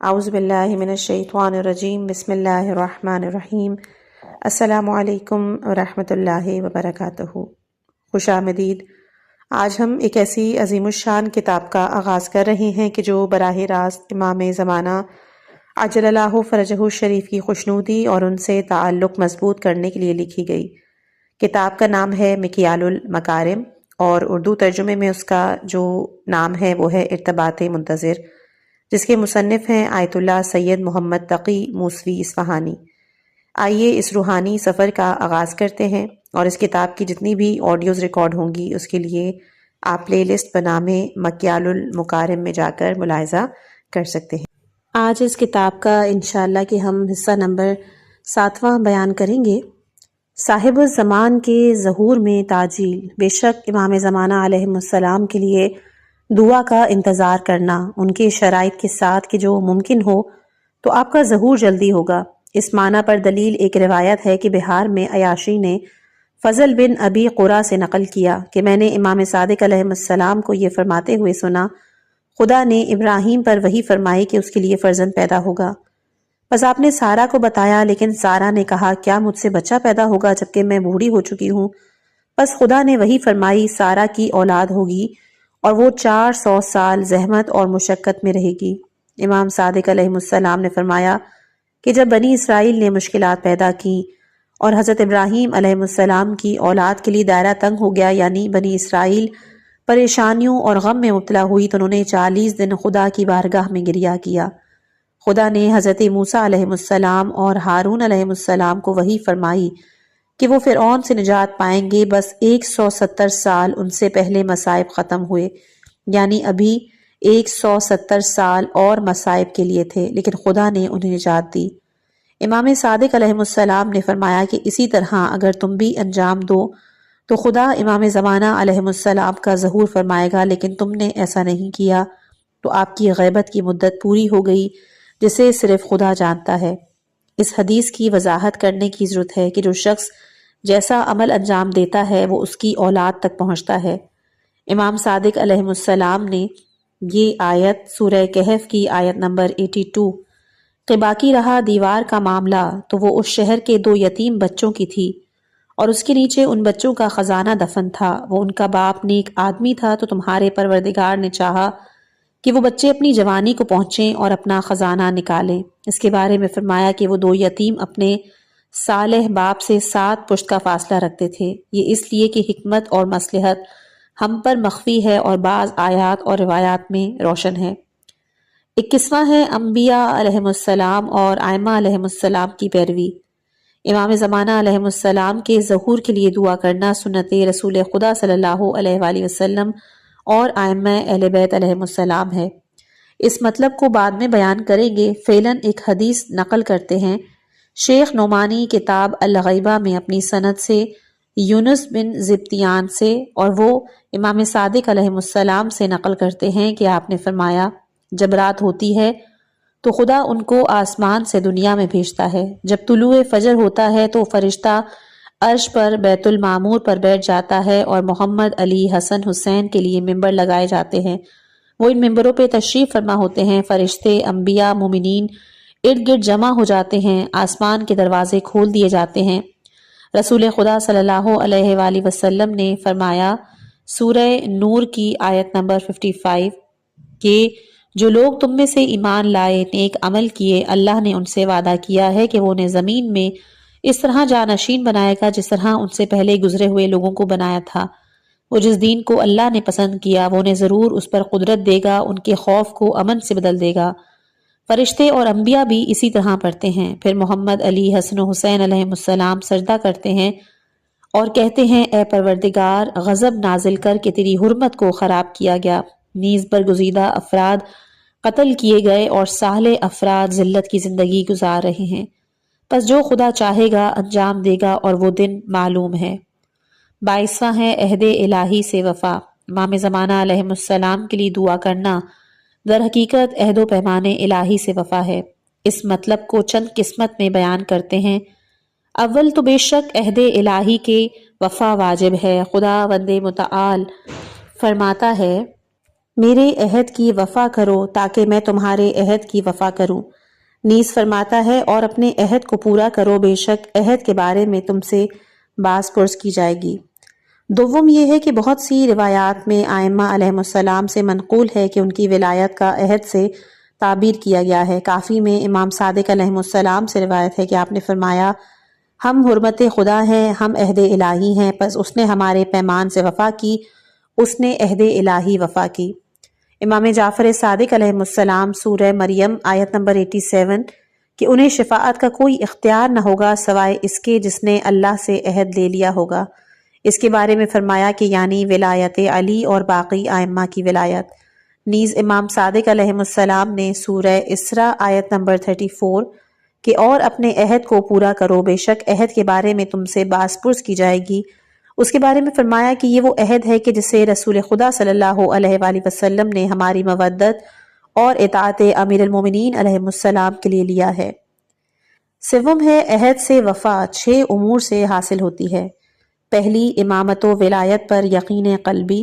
اعوذ باللہ من الشیطان الرجیم بسم اللہ الرحمن الرحیم السلام علیکم ورحمۃ اللہ وبرکاتہ۔ خوش آمدید۔ آج ہم ایک ایسی عظیم الشان کتاب کا آغاز کر رہے ہیں کہ جو براہ راست امام زمانہ عجل اللہ فرجہ الشریف کی خوشنودی اور ان سے تعلق مضبوط کرنے کے لیے لکھی گئی۔ کتاب کا نام ہے مکیال المکارم اور اردو ترجمے میں اس کا جو نام ہے وہ ہے ارتباط منتظر، جس کے مصنف ہیں آیت اللہ سید محمد تقی موسوی اصفہانی۔ آئیے اس روحانی سفر کا آغاز کرتے ہیں، اور اس کتاب کی جتنی بھی آڈیوز ریکارڈ ہوں گی اس کے لیے آپ پلے لسٹ بنامے مکیال المکارم میں جا کر ملاحظہ کر سکتے ہیں۔ آج اس کتاب کا انشاءاللہ کہ ہم حصہ نمبر 7واں بیان کریں گے۔ صاحب الزمان کے ظہور میں تعجیل، بے شک امام زمانہ علیہ السلام کے لیے دعا کا انتظار کرنا ان کے شرائط کے ساتھ کہ جو ممکن ہو تو آپ کا ظہور جلدی ہوگا۔ اس معنی پر دلیل ایک روایت ہے کہ بہار میں عیاشی نے فضل بن ابی قرہ سے نقل کیا کہ میں نے امام صادق علیہ السلام کو یہ فرماتے ہوئے سنا، خدا نے ابراہیم پر وحی فرمائی کہ اس کے لیے فرزند پیدا ہوگا۔ بس آپ نے سارا کو بتایا، لیکن سارا نے کہا کیا مجھ سے بچہ پیدا ہوگا جبکہ میں بوڑھی ہو چکی ہوں؟ بس خدا نے وحی فرمائی سارا کی اولاد ہوگی اور وہ 400 سال زحمت اور مشقت میں رہے گی۔ امام صادق علیہ السلام نے فرمایا کہ جب بنی اسرائیل نے مشکلات پیدا کی اور حضرت ابراہیم علیہ السلام کی اولاد کے لیے دائرہ تنگ ہو گیا، یعنی بنی اسرائیل پریشانیوں اور غم میں مبتلا ہوئی، تو انہوں نے 40 دن خدا کی بارگاہ میں گریہ کیا۔ خدا نے حضرت موسیٰ علیہ السلام اور ہارون علیہ السلام کو وحی فرمائی کہ وہ فرعون سے نجات پائیں گے، بس 170 سال ان سے پہلے مصائب ختم ہوئے، یعنی ابھی 170 سال اور مصائب کے لیے تھے، لیکن خدا نے انہیں نجات دی۔ امام صادق علیہ السلام نے فرمایا کہ اسی طرح اگر تم بھی انجام دو تو خدا امام زمانہ علیہ السلام کا ظہور فرمائے گا، لیکن تم نے ایسا نہیں کیا تو آپ کی غیبت کی مدت پوری ہو گئی جسے صرف خدا جانتا ہے۔ اس حدیث کی وضاحت کرنے کی ضرورت ہے کہ جو شخص جیسا عمل انجام دیتا ہے وہ اس کی اولاد تک پہنچتا ہے۔ امام صادق علیہ السلام نے یہ آیت سورہ کہف کی آیت نمبر 82 کہ باقی رہا دیوار کا معاملہ، تو وہ اس شہر کے 2 یتیم بچوں کی تھی اور اس کے نیچے ان بچوں کا خزانہ دفن تھا۔ وہ ان کا باپ نیک آدمی تھا، تو تمہارے پروردگار نے چاہا کہ وہ بچے اپنی جوانی کو پہنچیں اور اپنا خزانہ نکالیں۔ اس کے بارے میں فرمایا کہ وہ 2 یتیم اپنے صالح باپ سے 7 پشت کا فاصلہ رکھتے تھے، یہ اس لیے کہ حکمت اور مصلحت ہم پر مخفی ہے اور بعض آیات اور روایات میں روشن ہے۔ ایک قسمہ ہے انبیاء علیہ السلام اور ائمہ علیہ السلام کی پیروی۔ امام زمانہ علیہ السلام کے ظہور کے لیے دعا کرنا سنت رسول خدا صلی اللہ علیہ وآلہ وسلم اور ائمہ اہل بیت علیہ السلام ہے۔ اس مطلب کو بعد میں بیان کریں گے۔ فعلاً ایک حدیث نقل کرتے ہیں شیخ نعمانی کتاب الغیبہ میں اپنی سند سے یونس بن زبتیان سے، اور وہ امام صادق علیہ السلام سے نقل کرتے ہیں کہ آپ نے فرمایا جب رات ہوتی ہے تو خدا ان کو آسمان سے دنیا میں بھیجتا ہے، جب طلوع فجر ہوتا ہے تو فرشتہ عرش پر بیت المعمور پر بیٹھ جاتا ہے اور محمد، علی، حسن، حسین کے لیے ممبر لگائے جاتے ہیں، وہ ان ممبروں پہ تشریف فرما ہوتے ہیں، فرشتے، انبیاء، مومنین ارد گرد جمع ہو جاتے ہیں، آسمان کے دروازے کھول دیے جاتے ہیں۔ رسول خدا صلی اللہ علیہ وآلہ وسلم نے فرمایا سورہ نور کی آیت نمبر 55 کہ جو لوگ تم میں سے ایمان لائے، نیک عمل کیے، اللہ نے ان سے وعدہ کیا ہے کہ وہ انہیں زمین میں اس طرح جانشین بنائے گا جس طرح ان سے پہلے گزرے ہوئے لوگوں کو بنایا تھا۔ وہ جس دین کو اللہ نے پسند کیا وہ انہیں ضرور اس پر قدرت دے گا، ان کے خوف کو امن سے بدل دے گا۔ فرشتے اور انبیاء بھی اسی طرح پڑھتے ہیں۔ پھر محمد، علی، حسن و حسین علیہ السلام سجدہ کرتے ہیں اور کہتے ہیں اے پروردگار، غضب نازل کر کے تیری حرمت کو خراب کیا گیا، نیز برگزیدہ افراد قتل کیے گئے اور صالح افراد ذلت کی زندگی گزار رہے ہیں، پس جو خدا چاہے گا انجام دے گا اور وہ دن معلوم ہے۔ 22واں ہے عہد الہی سے وفا۔ امام زمانہ علیہ السلام کے لیے دعا کرنا در حقیقت عہد و پیمان الہی سے وفا ہے۔ اس مطلب کو چند قسمت میں بیان کرتے ہیں۔ اول تو بے شک عہد الہی کے وفا واجب ہے۔ خدا وند متعال فرماتا ہے میرے عہد کی وفا کرو تاکہ میں تمہارے عہد کی وفا کروں۔ نیز فرماتا ہے اور اپنے عہد کو پورا کرو، بے شک عہد کے بارے میں تم سے باز پرس کی جائے گی۔ دوم یہ ہے کہ بہت سی روایات میں ائمہ علیہم السلام سے منقول ہے کہ ان کی ولایت کا عہد سے تعبیر کیا گیا ہے۔ کافی میں امام صادق علیہ السلام سے روایت ہے کہ آپ نے فرمایا، ہم حرمت خدا ہیں، ہم عہد الہی ہیں، پس اس نے ہمارے پیمان سے وفا کی، اس نے عہد الہی وفا کی۔ امام جعفر صادق علیہ السلام سورہ مریم آیت نمبر 87 کہ انہیں شفاعت کا کوئی اختیار نہ ہوگا سوائے اس کے جس نے اللہ سے عہد لے لیا ہوگا، اس کے بارے میں فرمایا کہ یعنی ولایت علی اور باقی ائمہ کی ولایت۔ نیز امام صادق علیہ السلام نے سورہ اسراء آیت نمبر 34 کہ اور اپنے عہد کو پورا کرو، بے شک عہد کے بارے میں تم سے باز پرس کی جائے گی، اس کے بارے میں فرمایا کہ یہ وہ عہد ہے کہ جسے رسول خدا صلی اللہ علیہ وآلہ وسلم نے ہماری مودت اور اطاعت امیر المومنین علیہ السلام کے لیے لیا ہے۔ سوم ہے عہد سے وفا 6 امور سے حاصل ہوتی ہے۔ پہلی، امامت و ولایت پر یقین قلبی،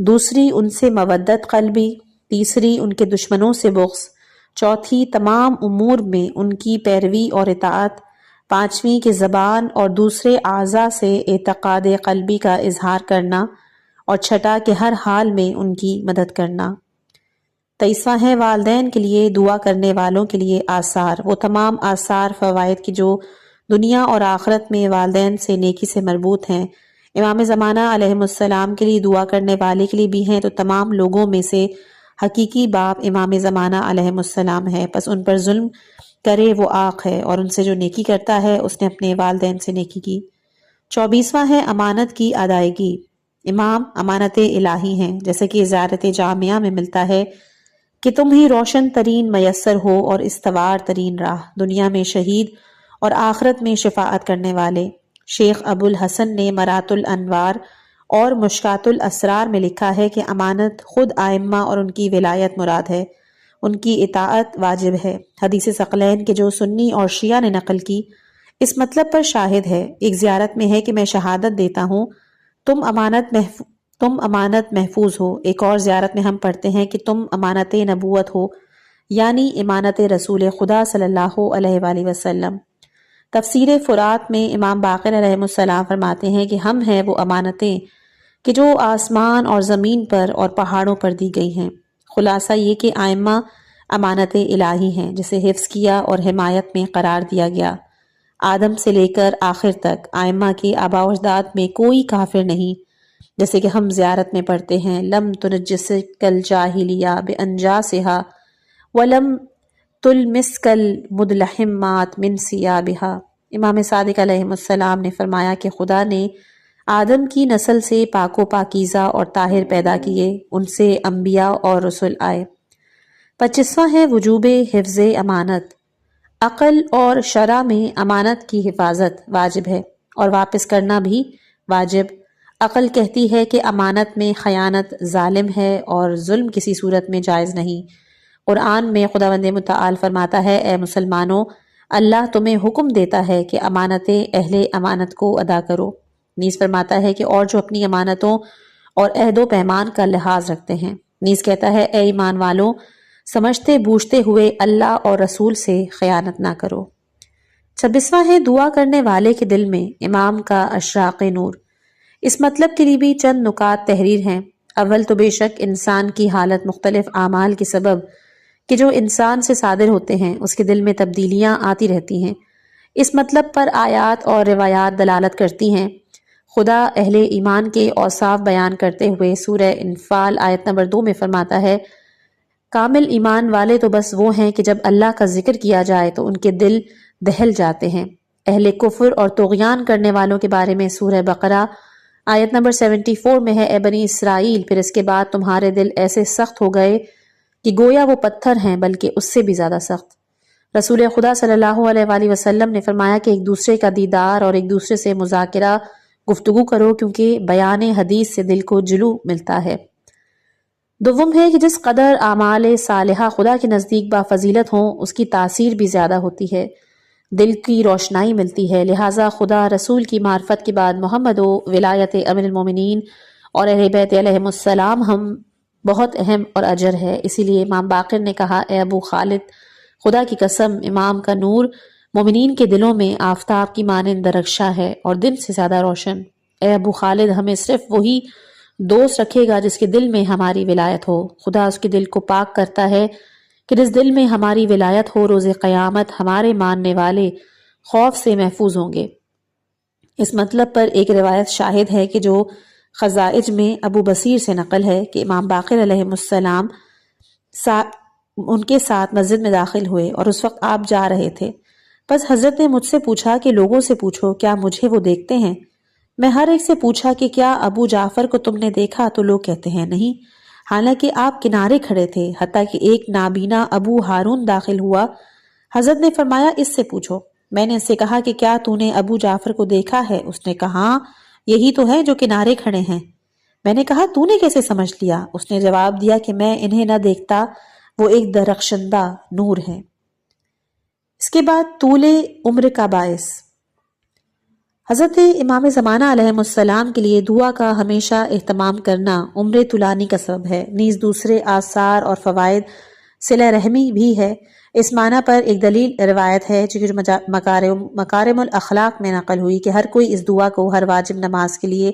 دوسری ان سے مودت قلبی، تیسری ان کے دشمنوں سے بغض، چوتھی تمام امور میں ان کی پیروی اور اطاعت، پانچویں کہ زبان اور دوسرے اعضاء سے اعتقاد قلبی کا اظہار کرنا، اور چھٹا کہ ہر حال میں ان کی مدد کرنا۔ 23واں ہے والدین کے لیے دعا کرنے والوں کے لیے آثار، وہ تمام آثار فوائد کی جو دنیا اور آخرت میں والدین سے نیکی سے مربوط ہیں۔ امام زمانہ علیہ السلام کے لیے دعا کرنے والے کے لیے بھی ہیں، تو تمام لوگوں میں سے حقیقی باپ امام زمانہ علیہ السلام ہے، پس ان پر ظلم کرے وہ آق ہے، اور ان سے جو نیکی کرتا ہے اس نے اپنے والدین سے نیکی کی۔ 24واں ہے امانت کی ادائیگی، امام امانت الہی ہیں، جیسے کہ زیارت جامعہ میں ملتا ہے کہ تم ہی روشن ترین میسر ہو اور استوار ترین راہ، دنیا میں شہید اور آخرت میں شفاعت کرنے والے۔ شیخ ابو الحسن نے مرات الانوار اور مشکات الاسرار میں لکھا ہے کہ امانت خود ائمہ اور ان کی ولایت مراد ہے، ان کی اطاعت واجب ہے۔ حدیث ثقلین کے جو سنی اور شیعہ نے نقل کی اس مطلب پر شاہد ہے۔ ایک زیارت میں ہے کہ میں شہادت دیتا ہوں تم امانت محفوظ ہو، ایک اور زیارت میں ہم پڑھتے ہیں کہ تم امانت نبوت ہو، یعنی امانت رسول خدا صلی اللہ علیہ وآلہ وسلم۔ تفسیر فرات میں امام باقر علیہ السلام فرماتے ہیں کہ ہم ہیں وہ امانتیں کہ جو آسمان اور زمین پر اور پہاڑوں پر دی گئی ہیں۔ خلاصہ یہ کہ ائمہ امانت الہی ہیں جسے حفظ کیا اور حمایت میں قرار دیا گیا۔ آدم سے لے کر آخر تک ائمہ کے آباء و اجداد میں کوئی کافر نہیں، جیسے کہ ہم زیارت میں پڑھتے ہیں لم تنجسک الجاہلیہ بانجاسہا ولم تلمسک المدلحمات من ثیابہا۔ امام صادق علیہ السلام نے فرمایا کہ خدا نے آدم کی نسل سے پاک و پاکیزہ اور طاہر پیدا کیے، ان سے انبیاء اور رسل آئے۔ 25واں ہے وجوب حفظ امانت، عقل اور شرع میں امانت کی حفاظت واجب ہے اور واپس کرنا بھی واجب۔ عقل کہتی ہے کہ امانت میں خیانت ظالم ہے اور ظلم کسی صورت میں جائز نہیں۔ قرآن میں خداوند متعال فرماتا ہے، اے مسلمانوں، اللہ تمہیں حکم دیتا ہے کہ امانتیں اہل امانت کو ادا کرو۔ نیز فرماتا ہے کہ اور جو اپنی امانتوں اور عہد و پیمان کا لحاظ رکھتے ہیں۔ نیز کہتا ہے، اے ایمان والوں، سمجھتے بوجھتے ہوئے اللہ اور رسول سے خیانت نہ کرو۔ 26واں ہے دعا کرنے والے کے دل میں امام کا اشراق نور، اس مطلب کے لیے بھی چند نکات تحریر ہیں۔ اول تو بے شک انسان کی حالت مختلف اعمال کے سبب کہ جو انسان سے صادر ہوتے ہیں اس کے دل میں تبدیلیاں آتی رہتی ہیں، اس مطلب پر آیات اور روایات دلالت کرتی ہیں۔ خدا اہل ایمان کے اوصاف بیان کرتے ہوئے سورہ انفال آیت نمبر 2 میں فرماتا ہے، کامل ایمان والے تو بس وہ ہیں کہ جب اللہ کا ذکر کیا جائے تو ان کے دل دہل جاتے ہیں۔ اہل کفر اور طغیان کرنے والوں کے بارے میں سورہ بقرہ آیت نمبر 74 میں ہے، اے بنی اسرائیل، پھر اس کے بعد تمہارے دل ایسے سخت ہو گئے کہ گویا وہ پتھر ہیں بلکہ اس سے بھی زیادہ سخت۔ رسول خدا صلی اللہ علیہ وآلہ وسلم نے فرمایا کہ ایک دوسرے کا دیدار اور ایک دوسرے سے مذاکرہ گفتگو کرو، کیونکہ بیان حدیث سے دل کو جلو ملتا ہے۔ دوم ہے کہ جس قدر اعمال صالحہ خدا کے نزدیک با فضیلت ہوں اس کی تاثیر بھی زیادہ ہوتی ہے، دل کی روشنائی ملتی ہے۔ لہٰذا خدا رسول کی معرفت کے بعد محمد و ولایت امیر المومنین اور اہل بیت علیہم السلام ہم بہت اہم اور اجر ہے۔ اسی لیے امام باقر نے کہا، اے ابو خالد، خدا کی قسم، امام کا نور مومنین کے دلوں میں آفتاب کی مانند درخشاں ہے اور دن سے زیادہ روشن۔ اے ابو خالد، ہمیں صرف وہی دوست رکھے گا جس کے دل میں ہماری ولایت ہو۔ خدا اس کے دل کو پاک کرتا ہے کہ جس دل میں ہماری ولایت ہو، روز قیامت ہمارے ماننے والے خوف سے محفوظ ہوں گے۔ اس مطلب پر ایک روایت شاہد ہے کہ جو خزائج میں ابو بصیر سے نقل ہے کہ امام باقر علیہ السلام ان کے ساتھ مسجد میں داخل ہوئے اور اس وقت آپ جا رہے تھے۔ بس حضرت نے مجھ سے پوچھا کہ لوگوں سے پوچھو کیا مجھے وہ دیکھتے ہیں؟ میں ہر ایک سے پوچھا کہ کیا ابو جعفر کو تم نے دیکھا؟ تو لوگ کہتے ہیں نہیں، حالانکہ آپ کنارے کھڑے تھے، حتیٰ کہ ایک نابینا ابو ہارون داخل ہوا۔ حضرت نے فرمایا اس سے پوچھو۔ میں نے اس سے کہا کہ کیا تو نے ابو جعفر کو دیکھا ہے؟ اس نے کہا ہاں، یہی تو ہے جو کنارے کھڑے ہیں۔ میں نے کہا تو نے کیسے سمجھ لیا؟ اس نے جواب دیا کہ میں انہیں نہ دیکھتا، وہ ایک درخشندہ نور ہے۔ اس کے بعد طول عمر کا باعث۔ حضرت امام زمانہ علیہ السلام کے لیے دعا کا ہمیشہ اہتمام کرنا عمر طولانی کا سبب ہے، نیز دوسرے آثار اور فوائد صلہ رحمی بھی ہے۔ اس معنی پر ایک دلیل روایت ہے جو مکارم الاخلاق میں نقل ہوئی کہ ہر کوئی اس دعا کو ہر واجب نماز کے لیے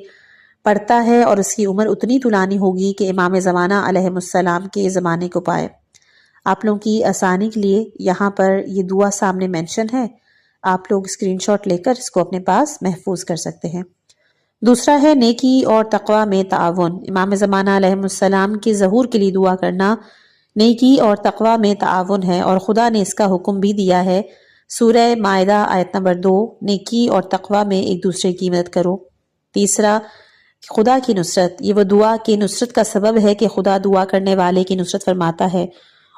پڑھتا ہے اور اس کی عمر اتنی طولانی ہوگی کہ امام زمانہ علیہ السلام کے زمانے کو پائے۔ آپ لوگوں کی آسانی کے لیے یہاں پر یہ دعا سامنے مینشن ہے، آپ لوگ اسکرین شاٹ لے کر اس کو اپنے پاس محفوظ کر سکتے ہیں۔ دوسرا ہے نیکی اور تقوی میں تعاون۔ امام زمانہ علیہ السلام کے ظہور کے لیے دعا کرنا نیکی اور تقوی میں تعاون ہے اور خدا نے اس کا حکم بھی دیا ہے۔ سورہ مائدہ آیت نمبر 2، نیکی اور تقوی میں ایک دوسرے کی مدد کرو۔ تیسرا، خدا کی نصرت۔ یہ وہ دعا کی نصرت کا سبب ہے کہ خدا دعا کرنے والے کی نصرت فرماتا ہے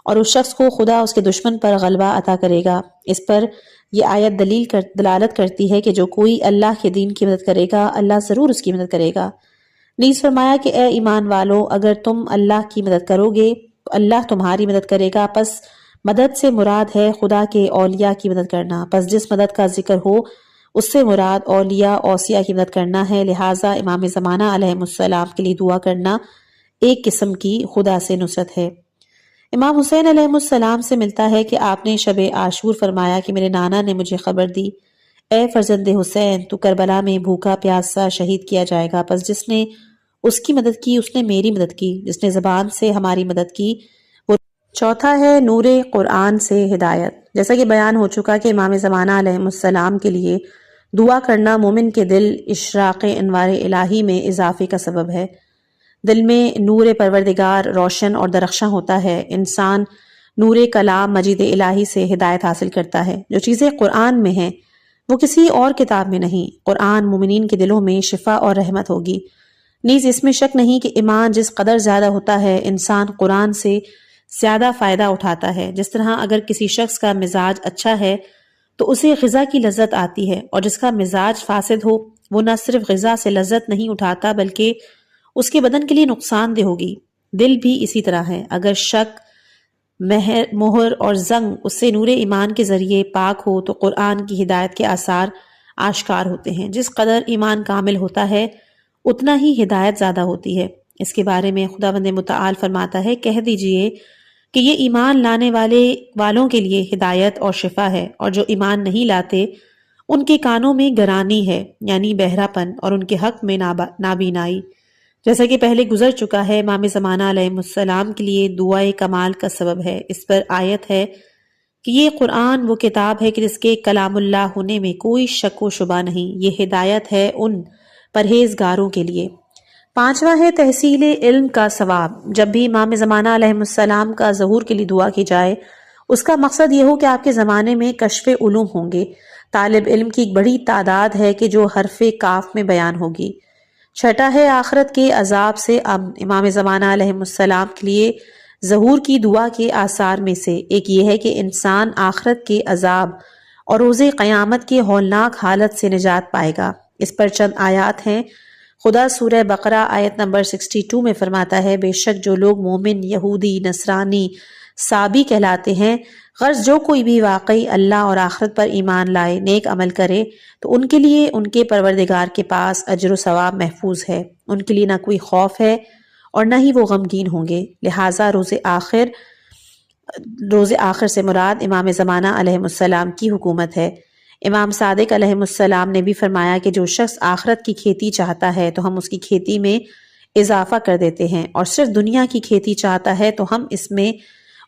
اور اس شخص کو خدا اس کے دشمن پر غلبہ عطا کرے گا۔ اس پر یہ آیت دلالت کرتی ہے کہ جو کوئی اللہ کے دین کی مدد کرے گا، اللہ ضرور اس کی مدد کرے گا۔ نیز فرمایا کہ اے ایمان والو، اگر تم اللہ کی مدد کرو گے تو اللہ تمہاری مدد کرے گا۔ پس مدد سے مراد ہے خدا کے اولیاء کی مدد کرنا۔ پس جس مدد کا ذکر ہو اس سے مراد اولیاء اوصیاء کی مدد کرنا ہے، لہٰذا امام زمانہ علیہ السلام کے لیے دعا کرنا ایک قسم کی خدا سے نصرت ہے۔ امام حسین علیہ السلام سے ملتا ہے کہ آپ نے شب عاشور فرمایا کہ میرے نانا نے مجھے خبر دی، اے فرزند حسین، تو کربلا میں بھوکا پیاسا شہید کیا جائے گا۔ پس جس نے اس کی مدد کی اس نے میری مدد کی، جس نے زبان سے ہماری مدد کی وہ۔ چوتھا ہے نور قرآن سے ہدایت۔ جیسا کہ بیان ہو چکا کہ امام زمانہ علیہ السلام کے لیے دعا کرنا مومن کے دل اشراق انوار الہی میں اضافے کا سبب ہے۔ دل میں نور پروردگار روشن اور درخشاں ہوتا ہے۔ انسان نور کلام مجید الہی سے ہدایت حاصل کرتا ہے۔ جو چیزیں قرآن میں ہیں وہ کسی اور کتاب میں نہیں۔ قرآن مومنین کے دلوں میں شفا اور رحمت ہوگی۔ نیز اس میں شک نہیں کہ ایمان جس قدر زیادہ ہوتا ہے انسان قرآن سے زیادہ فائدہ اٹھاتا ہے۔ جس طرح اگر کسی شخص کا مزاج اچھا ہے تو اسے غذا کی لذت آتی ہے، اور جس کا مزاج فاسد ہو وہ نہ صرف غذا سے لذت نہیں اٹھاتا بلکہ اس کے بدن کے لیے نقصان دہ ہوگی۔ دل بھی اسی طرح ہے، اگر شک، مہر اور زنگ اس سے نور ایمان کے ذریعے پاک ہو تو قرآن کی ہدایت کے آثار آشکار ہوتے ہیں۔ جس قدر ایمان کامل ہوتا ہے اتنا ہی ہدایت زیادہ ہوتی ہے۔ اس کے بارے میں خداوند متعال فرماتا ہے، کہہ دیجئے کہ یہ ایمان لانے والوں کے لیے ہدایت اور شفا ہے، اور جو ایمان نہیں لاتے ان کے کانوں میں گرانی ہے، یعنی بہرا پن، اور ان کے حق میں نابینائی۔ جیسا کہ پہلے گزر چکا ہے، امام زمانہ علیہ السلام کے لیے دعائے کمال کا سبب ہے۔ اس پر آیت ہے کہ یہ قرآن وہ کتاب ہے کہ جس کے کلام اللہ ہونے میں کوئی شک و شبہ نہیں، یہ ہدایت ہے ان پرہیزگاروں کے لیے۔ پانچواں ہے تحصیل علم کا ثواب۔ جب بھی امام زمانہ علیہ السلام کا ظہور کے لیے دعا کی جائے اس کا مقصد یہ ہو کہ آپ کے زمانے میں کشف علوم ہوں گے۔ طالب علم کی ایک بڑی تعداد ہے کہ جو حرف کاف میں بیان ہوگی۔ چھٹا ہے آخرت کے عذاب سے امن۔ امام زمانہ علیہ السلام کے لیے ظہور کی دعا کے آثار میں سے ایک یہ ہے کہ انسان آخرت کے عذاب اور روز قیامت کے ہولناک حالت سے نجات پائے گا۔ اس پر چند آیات ہیں۔ خدا سورہ بقرہ آیت نمبر 62 میں فرماتا ہے، بے شک جو لوگ مومن، یہودی، نصرانی، صابی کہلاتے ہیں، غرض جو کوئی بھی واقعی اللہ اور آخرت پر ایمان لائے، نیک عمل کرے، تو ان کے لیے ان کے پروردگار کے پاس اجر و ثواب محفوظ ہے۔ ان کے لیے نہ کوئی خوف ہے اور نہ ہی وہ غمگین ہوں گے۔ لہٰذا روز آخر سے مراد امام زمانہ علیہ السلام کی حکومت ہے۔ امام صادق علیہ السلام نے بھی فرمایا کہ جو شخص آخرت کی کھیتی چاہتا ہے تو ہم اس کی کھیتی میں اضافہ کر دیتے ہیں، اور صرف دنیا کی کھیتی چاہتا ہے تو ہم اس میں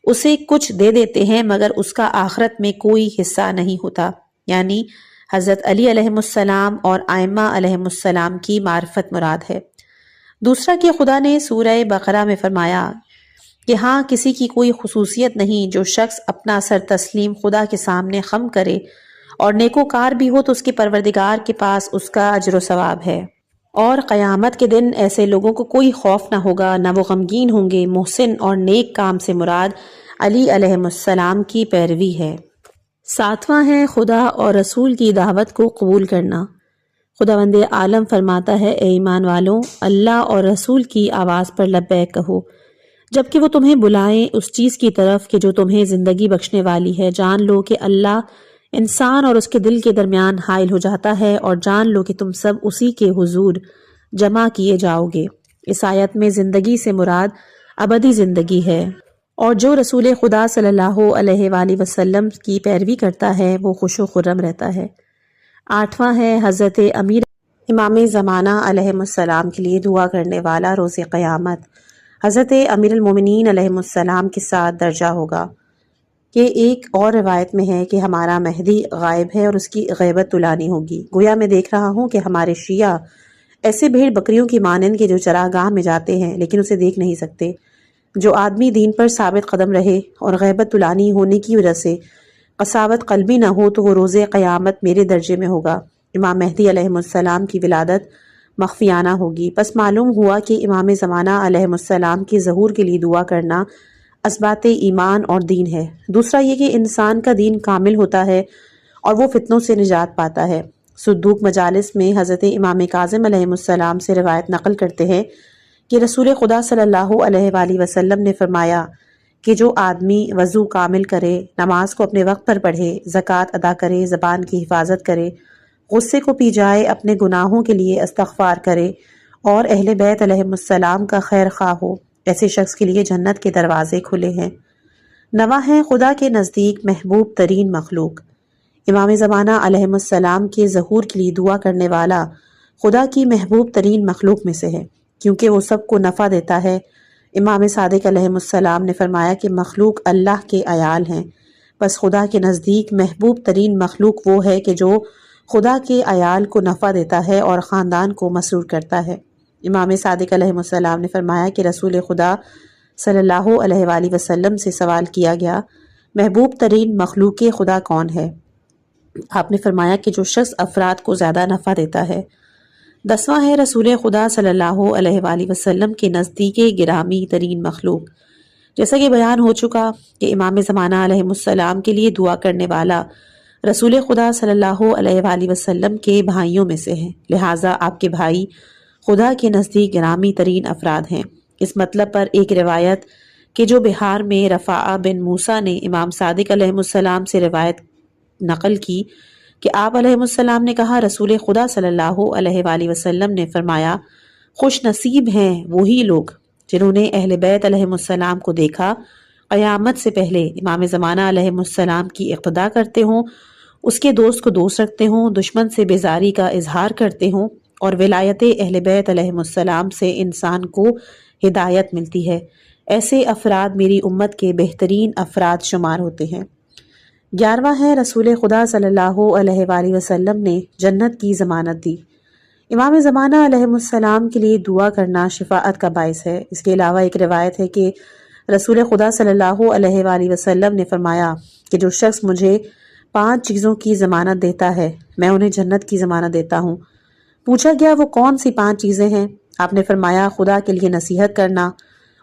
اسے کچھ دے دیتے ہیں مگر اس کا آخرت میں کوئی حصہ نہیں ہوتا۔ یعنی حضرت علی علیہ السلام اور ائمہ علیہ السلام کی معرفت مراد ہے۔ دوسرا کہ خدا نے سورہ بقرہ میں فرمایا کہ ہاں کسی کی کوئی خصوصیت نہیں، جو شخص اپنا سر تسلیم خدا کے سامنے خم کرے اور نیکوکار بھی ہو تو اس کے پروردگار کے پاس اس کا اجر و ثواب ہے، اور قیامت کے دن ایسے لوگوں کو کوئی خوف نہ ہوگا، نہ وہ غمگین ہوں گے۔ محسن اور نیک کام سے مراد علی علیہ السلام کی پیروی ہے۔ ساتواں ہے خدا اور رسول کی دعوت کو قبول کرنا۔ خداوند عالم فرماتا ہے، اے ایمان والوں، اللہ اور رسول کی آواز پر لبیک کہو جبکہ وہ تمہیں بلائیں اس چیز کی طرف کہ جو تمہیں زندگی بخشنے والی ہے۔ جان لو کہ اللہ انسان اور اس کے دل کے درمیان حائل ہو جاتا ہے، اور جان لو کہ تم سب اسی کے حضور جمع کیے جاؤ گے۔ اس آیت میں زندگی سے مراد ابدی زندگی ہے، اور جو رسول خدا صلی اللہ علیہ وآلہ وسلم کی پیروی کرتا ہے وہ خوش و خرم رہتا ہے۔ آٹھواں ہے حضرت امام زمانہ علیہ السلام کے لیے دعا کرنے والا روز قیامت حضرت امیر المومنین علیہ السلام کے ساتھ درجہ ہوگا۔ کہ ایک اور روایت میں ہے کہ ہمارا مہدی غائب ہے اور اس کی غیبت تلانی ہوگی۔ گویا میں دیکھ رہا ہوں کہ ہمارے شیعہ ایسے بھیڑ بکریوں کی مانند کے جو چراگاہ میں جاتے ہیں لیکن اسے دیکھ نہیں سکتے۔ جو آدمی دین پر ثابت قدم رہے اور غیبت تلانی ہونے کی وجہ سے قساوت قلبی نہ ہو تو وہ روز قیامت میرے درجے میں ہوگا۔ امام مہدی علیہ السلام کی ولادت مخفیانہ ہوگی۔ پس معلوم ہوا کہ امام زمانہ علیہ السلام کی ظہور کے لیے دعا کرنا اسبات ایمان اور دین ہے۔ دوسرا یہ کہ انسان کا دین کامل ہوتا ہے اور وہ فتنوں سے نجات پاتا ہے۔ صدوق مجالس میں حضرت امام کاظم علیہ السلام سے روایت نقل کرتے ہیں کہ رسول خدا صلی اللہ علیہ وآلہ وسلم نے فرمایا کہ جو آدمی وضو کامل کرے، نماز کو اپنے وقت پر پڑھے، زکوٰۃ ادا کرے، زبان کی حفاظت کرے، غصے کو پی جائے، اپنے گناہوں کے لیے استغفار کرے اور اہل بیت علیہ السلام کا خیر خواہ ہو، ایسے شخص کے لیے جنت کے دروازے کھلے ہیں۔ نواں ہے خدا کے نزدیک محبوب ترین مخلوق۔ امام زمانہ علیہ السلام کے ظہور کے لیے دعا کرنے والا خدا کی محبوب ترین مخلوق میں سے ہے، کیونکہ وہ سب کو نفع دیتا ہے۔ امام صادق علیہ السلام نے فرمایا کہ مخلوق اللہ کے عیال ہیں، بس خدا کے نزدیک محبوب ترین مخلوق وہ ہے کہ جو خدا کے عیال کو نفع دیتا ہے اور خاندان کو مسرور کرتا ہے۔ امام صادق علیہ السلام نے فرمایا کہ رسول خدا صلی اللہ علیہ وآلہ وسلم سے سوال کیا گیا، محبوب ترین مخلوق خدا کون ہے؟ آپ نے فرمایا کہ جو شخص افراد کو زیادہ نفع دیتا ہے۔ 10واں ہے رسول خدا صلی اللہ علیہ وآلہ وسلم کے نزدیک گرامی ترین مخلوق۔ جیسا کہ بیان ہو چکا کہ امام زمانہ علیہ السلام کے لیے دعا کرنے والا رسول خدا صلی اللہ علیہ وآلہ وسلم کے بھائیوں میں سے ہیں، لہٰذا آپ کے بھائی خدا کے نزدیک گرامی ترین افراد ہیں۔ اس مطلب پر ایک روایت کہ جو بہار میں رفاعہ بن موسیٰ نے امام صادق علیہ السلام سے روایت نقل کی کہ آپ علیہ السلام نے کہا، رسول خدا صلی اللہ علیہ وآلہ وسلم نے فرمایا، خوش نصیب ہیں وہی لوگ جنہوں نے اہل بیت علیہ السلام کو دیکھا، قیامت سے پہلے امام زمانہ علیہ السلام کی اقتدا کرتے ہوں، اس کے دوست کو دوست رکھتے ہوں، دشمن سے بیزاری کا اظہار کرتے ہوں، اور ولایت اہل بیت علیہ السلام سے انسان کو ہدایت ملتی ہے۔ ایسے افراد میری امت کے بہترین افراد شمار ہوتے ہیں۔ 11واں ہے رسول خدا صلی اللہ علیہ وآلہ وسلم نے جنت کی ضمانت دی۔ امام زمانہ علیہ السلام کے لیے دعا کرنا شفاعت کا باعث ہے۔ اس کے علاوہ ایک روایت ہے کہ رسول خدا صلی اللہ علیہ وآلہ وسلم نے فرمایا کہ جو شخص مجھے 5 چیزوں کی ضمانت دیتا ہے میں انہیں جنت کی ضمانت دیتا ہوں۔ پوچھا گیا وہ کون سی 5 چیزیں ہیں؟ آپ نے فرمایا خدا کے لیے نصیحت کرنا،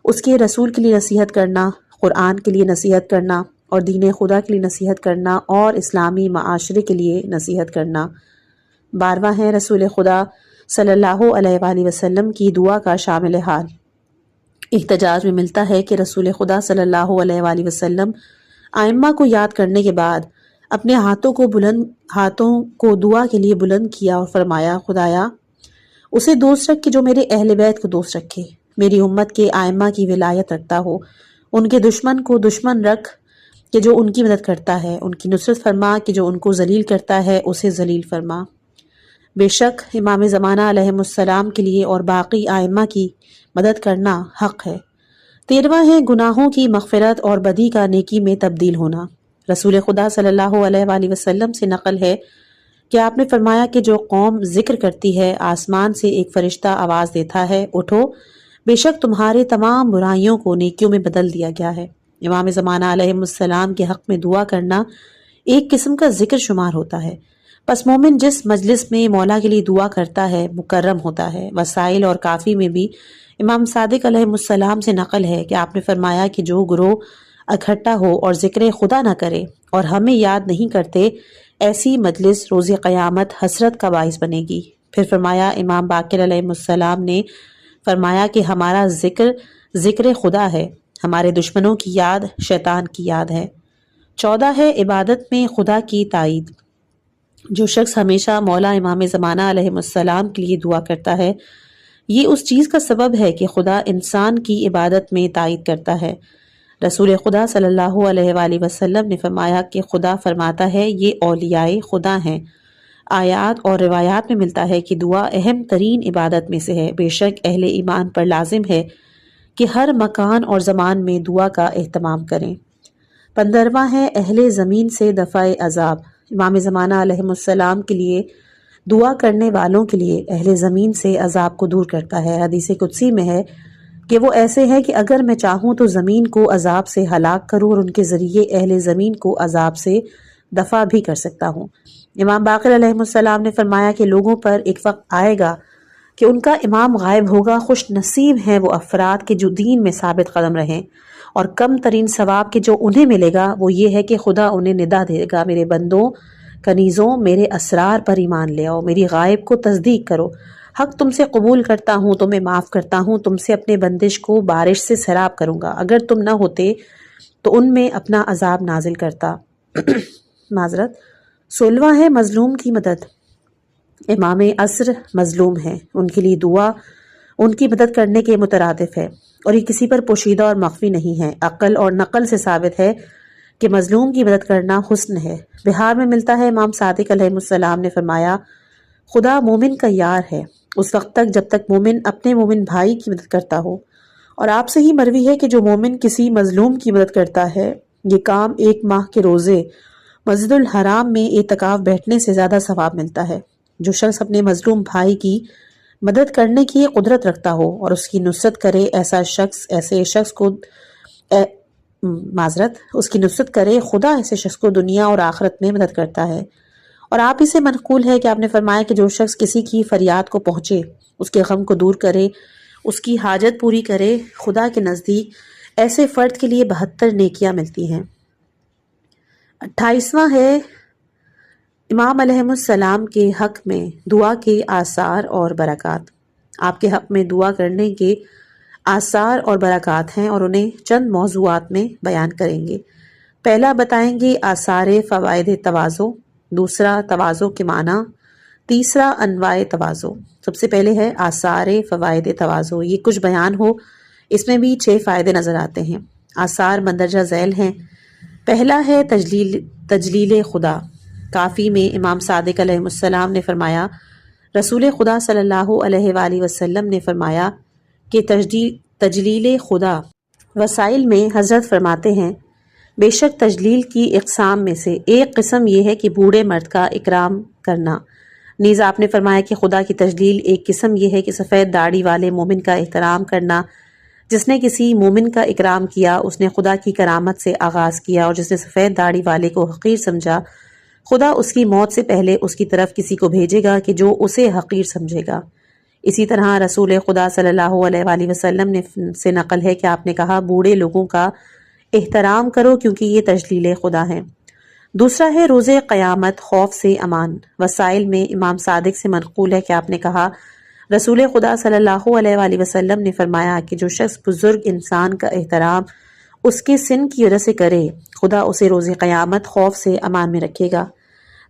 اس کے رسول کے لیے نصیحت کرنا، قرآن کے لیے نصیحت کرنا اور دین خدا کے لیے نصیحت کرنا اور اسلامی معاشرے کے لیے نصیحت کرنا۔ 12واں ہے رسول خدا صلی اللہ علیہ وآلہ وسلم کی دعا کا شامل حال۔ احتجاج میں ملتا ہے کہ رسول خدا صلی اللہ علیہ وآلہ وسلم ائمہ کو یاد کرنے کے بعد اپنے ہاتھوں کو دعا کے لیے بلند کیا اور فرمایا، خدایا اسے دوست رکھ کہ جو میرے اہل بیت کو دوست رکھے، میری امت کے آئمہ کی ولایت رکھتا ہو، ان کے دشمن کو دشمن رکھ کہ جو ان کی مدد کرتا ہے، ان کی نصرت فرما کہ جو ان کو ذلیل کرتا ہے اسے ذلیل فرما۔ بے شک امام زمانہ علیہ السلام کے لیے اور باقی آئمہ کی مدد کرنا حق ہے۔ 13واں ہے گناہوں کی مغفرت اور بدی کا نیکی میں تبدیل ہونا۔ رسول خدا صلی اللہ علیہ وآلہ وسلم سے نقل ہے کہ آپ نے فرمایا کہ جو قوم ذکر کرتی ہے، آسمان سے ایک فرشتہ آواز دیتا ہے، اٹھو، بے شک تمہارے تمام برائیوں کو نیکیوں میں بدل دیا گیا ہے۔ امام زمانہ علیہ السلام کے حق میں دعا کرنا ایک قسم کا ذکر شمار ہوتا ہے۔ پس مومن جس مجلس میں مولا کے لیے دعا کرتا ہے مکرم ہوتا ہے۔ وسائل اور کافی میں بھی امام صادق علیہ السلام سے نقل ہے کہ آپ نے فرمایا کہ جو گروہ اکٹھا ہو اور ذکر خدا نہ کرے اور ہمیں یاد نہیں کرتے، ایسی مجلس روز قیامت حسرت کا باعث بنے گی۔ پھر فرمایا امام باقر علیہ السلام نے فرمایا کہ ہمارا ذکر خدا ہے، ہمارے دشمنوں کی یاد شیطان کی یاد ہے۔ 14 ہے عبادت میں خدا کی تائید۔ جو شخص ہمیشہ مولا امام زمانہ علیہ السلام کے لیے دعا کرتا ہے، یہ اس چیز کا سبب ہے کہ خدا انسان کی عبادت میں تائید کرتا ہے۔ رسول خدا صلی اللہ علیہ وآلہ وسلم نے فرمایا کہ خدا فرماتا ہے یہ اولیاء خدا ہیں۔ آیات اور روایات میں ملتا ہے کہ دعا اہم ترین عبادت میں سے ہے۔ بے شک اہل ایمان پر لازم ہے کہ ہر مکان اور زمان میں دعا کا اہتمام کریں۔ 15واں ہے اہل زمین سے دفع عذاب۔ امام زمانہ علیہ السلام کے لیے دعا کرنے والوں کے لیے اہل زمین سے عذاب کو دور کرتا ہے۔ حدیث قدسی میں ہے کہ وہ ایسے ہے کہ اگر میں چاہوں تو زمین کو عذاب سے ہلاک کروں اور ان کے ذریعے اہل زمین کو عذاب سے دفع بھی کر سکتا ہوں۔ امام باقر علیہ السلام نے فرمایا کہ لوگوں پر ایک وقت آئے گا کہ ان کا امام غائب ہوگا، خوش نصیب ہیں وہ افراد کے جو دین میں ثابت قدم رہیں، اور کم ترین ثواب کے جو انہیں ملے گا وہ یہ ہے کہ خدا انہیں ندا دے گا، میرے بندوں کنیزوں میرے اسرار پر ایمان لے آؤ، میری غائب کو تصدیق کرو، حق تم سے قبول کرتا ہوں، تمہیں معاف کرتا ہوں، تم سے اپنے بندش کو بارش سے سیراب کروں گا، اگر تم نہ ہوتے تو ان میں اپنا عذاب نازل کرتا۔ معذرت۔ 16واں ہے مظلوم کی مدد۔ امام عصر مظلوم ہیں، ان کے لیے دعا ان کی مدد کرنے کے مترادف ہے، اور یہ کسی پر پوشیدہ اور مخفی نہیں ہے۔ عقل اور نقل سے ثابت ہے کہ مظلوم کی مدد کرنا حسن ہے۔ بہار میں ملتا ہے امام صادق علیہ السلام نے فرمایا خدا مومن کا یار ہے اس وقت تک جب تک مومن اپنے مومن بھائی کی مدد کرتا ہو، اور آپ سے ہی مروی ہے کہ جو مومن کسی مظلوم کی مدد کرتا ہے یہ کام 1 ماہ کے روزے مسجد الحرام میں اعتکاف بیٹھنے سے زیادہ ثواب ملتا ہے۔ جو شخص اپنے مظلوم بھائی کی مدد کرنے کی قدرت رکھتا ہو اور اس کی نصرت کرے ایسے شخص کو اس کی نصرت کرے، خدا ایسے شخص کو دنیا اور آخرت میں مدد کرتا ہے۔ اور آپ ہی سے منقول ہے کہ آپ نے فرمایا کہ جو شخص کسی کی فریاد کو پہنچے، اس کے غم کو دور کرے، اس کی حاجت پوری کرے، خدا کے نزدیک ایسے فرد کے لیے 72 نیکیاں ملتی ہیں۔ 28واں ہے امام علیہ السلام کے حق میں دعا کے آثار اور برکات۔ آپ کے حق میں دعا کرنے کے آثار اور برکات ہیں اور انہیں چند موضوعات میں بیان کریں گے۔ پہلا بتائیں گے آثار فوائد تواضع، دوسرا تواضع کے معنی، تیسرا انواع تواضع۔ سب سے پہلے ہے آثار فوائد تواضع، یہ کچھ بیان ہو، اس میں بھی 6 فائدے نظر آتے ہیں۔ آثار مندرجہ ذیل ہیں۔ پہلا ہے تجلیل خدا۔ کافی میں امام صادق علیہ السلام نے فرمایا رسول خدا صلی اللہ علیہ وآلہ وسلم نے فرمایا کہ تجلیل خدا وسائل میں حضرت فرماتے ہیں بے شک تجلیل کی اقسام میں سے ایک قسم یہ ہے کہ بوڑھے مرد کا اکرام کرنا۔ نیز آپ نے فرمایا کہ خدا کی تجلیل ایک قسم یہ ہے کہ سفید داڑھی والے مومن کا احترام کرنا۔ جس نے کسی مومن کا اکرام کیا اس نے خدا کی کرامت سے آغاز کیا، اور جس نے سفید داڑھی والے کو حقیر سمجھا خدا اس کی موت سے پہلے اس کی طرف کسی کو بھیجے گا کہ جو اسے حقیر سمجھے گا۔ اسی طرح رسول خدا صلی اللہ علیہ وآلہ وسلم سے نقل ہے کہ آپ نے کہا بوڑھے لوگوں کا احترام کرو کیونکہ یہ تجلیل خدا ہے۔ دوسرا ہے روز قیامت خوف سے امان۔ وسائل میں امام صادق سے منقول ہے کہ آپ نے کہا رسول خدا صلی اللہ علیہ وآلہ وسلم نے فرمایا کہ جو شخص بزرگ انسان کا احترام اس کے سن کی وجہ سے کرے خدا اسے روز قیامت خوف سے امان میں رکھے گا۔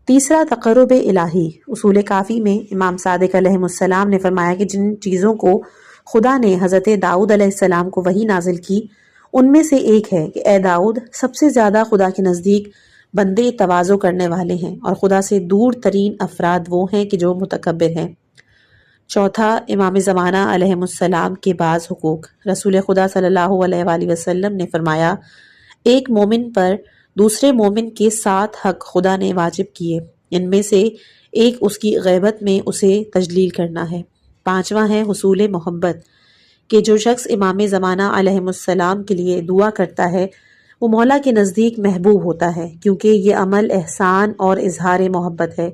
تیسرا تقرب الہی۔ اصول کافی میں امام صادق علیہ السلام نے فرمایا کہ جن چیزوں کو خدا نے حضرت داؤد علیہ السلام کو وحی نازل کی، ان میں سے ایک ہے کہ اے داؤد، سب سے زیادہ خدا کے نزدیک بندے تواضع کرنے والے ہیں، اور خدا سے دور ترین افراد وہ ہیں کہ جو متکبر ہیں۔ چوتھا، امام زمانہ علیہ السلام کے بعض حقوق۔ رسول خدا صلی اللہ علیہ وآلہ وسلم نے فرمایا، ایک مومن پر دوسرے مومن کے 7 حق خدا نے واجب کیے، ان میں سے ایک اس کی غیبت میں اسے تجلیل کرنا ہے۔ پانچواں ہے حصول محبت، کہ جو شخص امام زمانہ علیہ السلام کے لیے دعا کرتا ہے وہ مولا کے نزدیک محبوب ہوتا ہے، کیونکہ یہ عمل احسان اور اظہار محبت ہے۔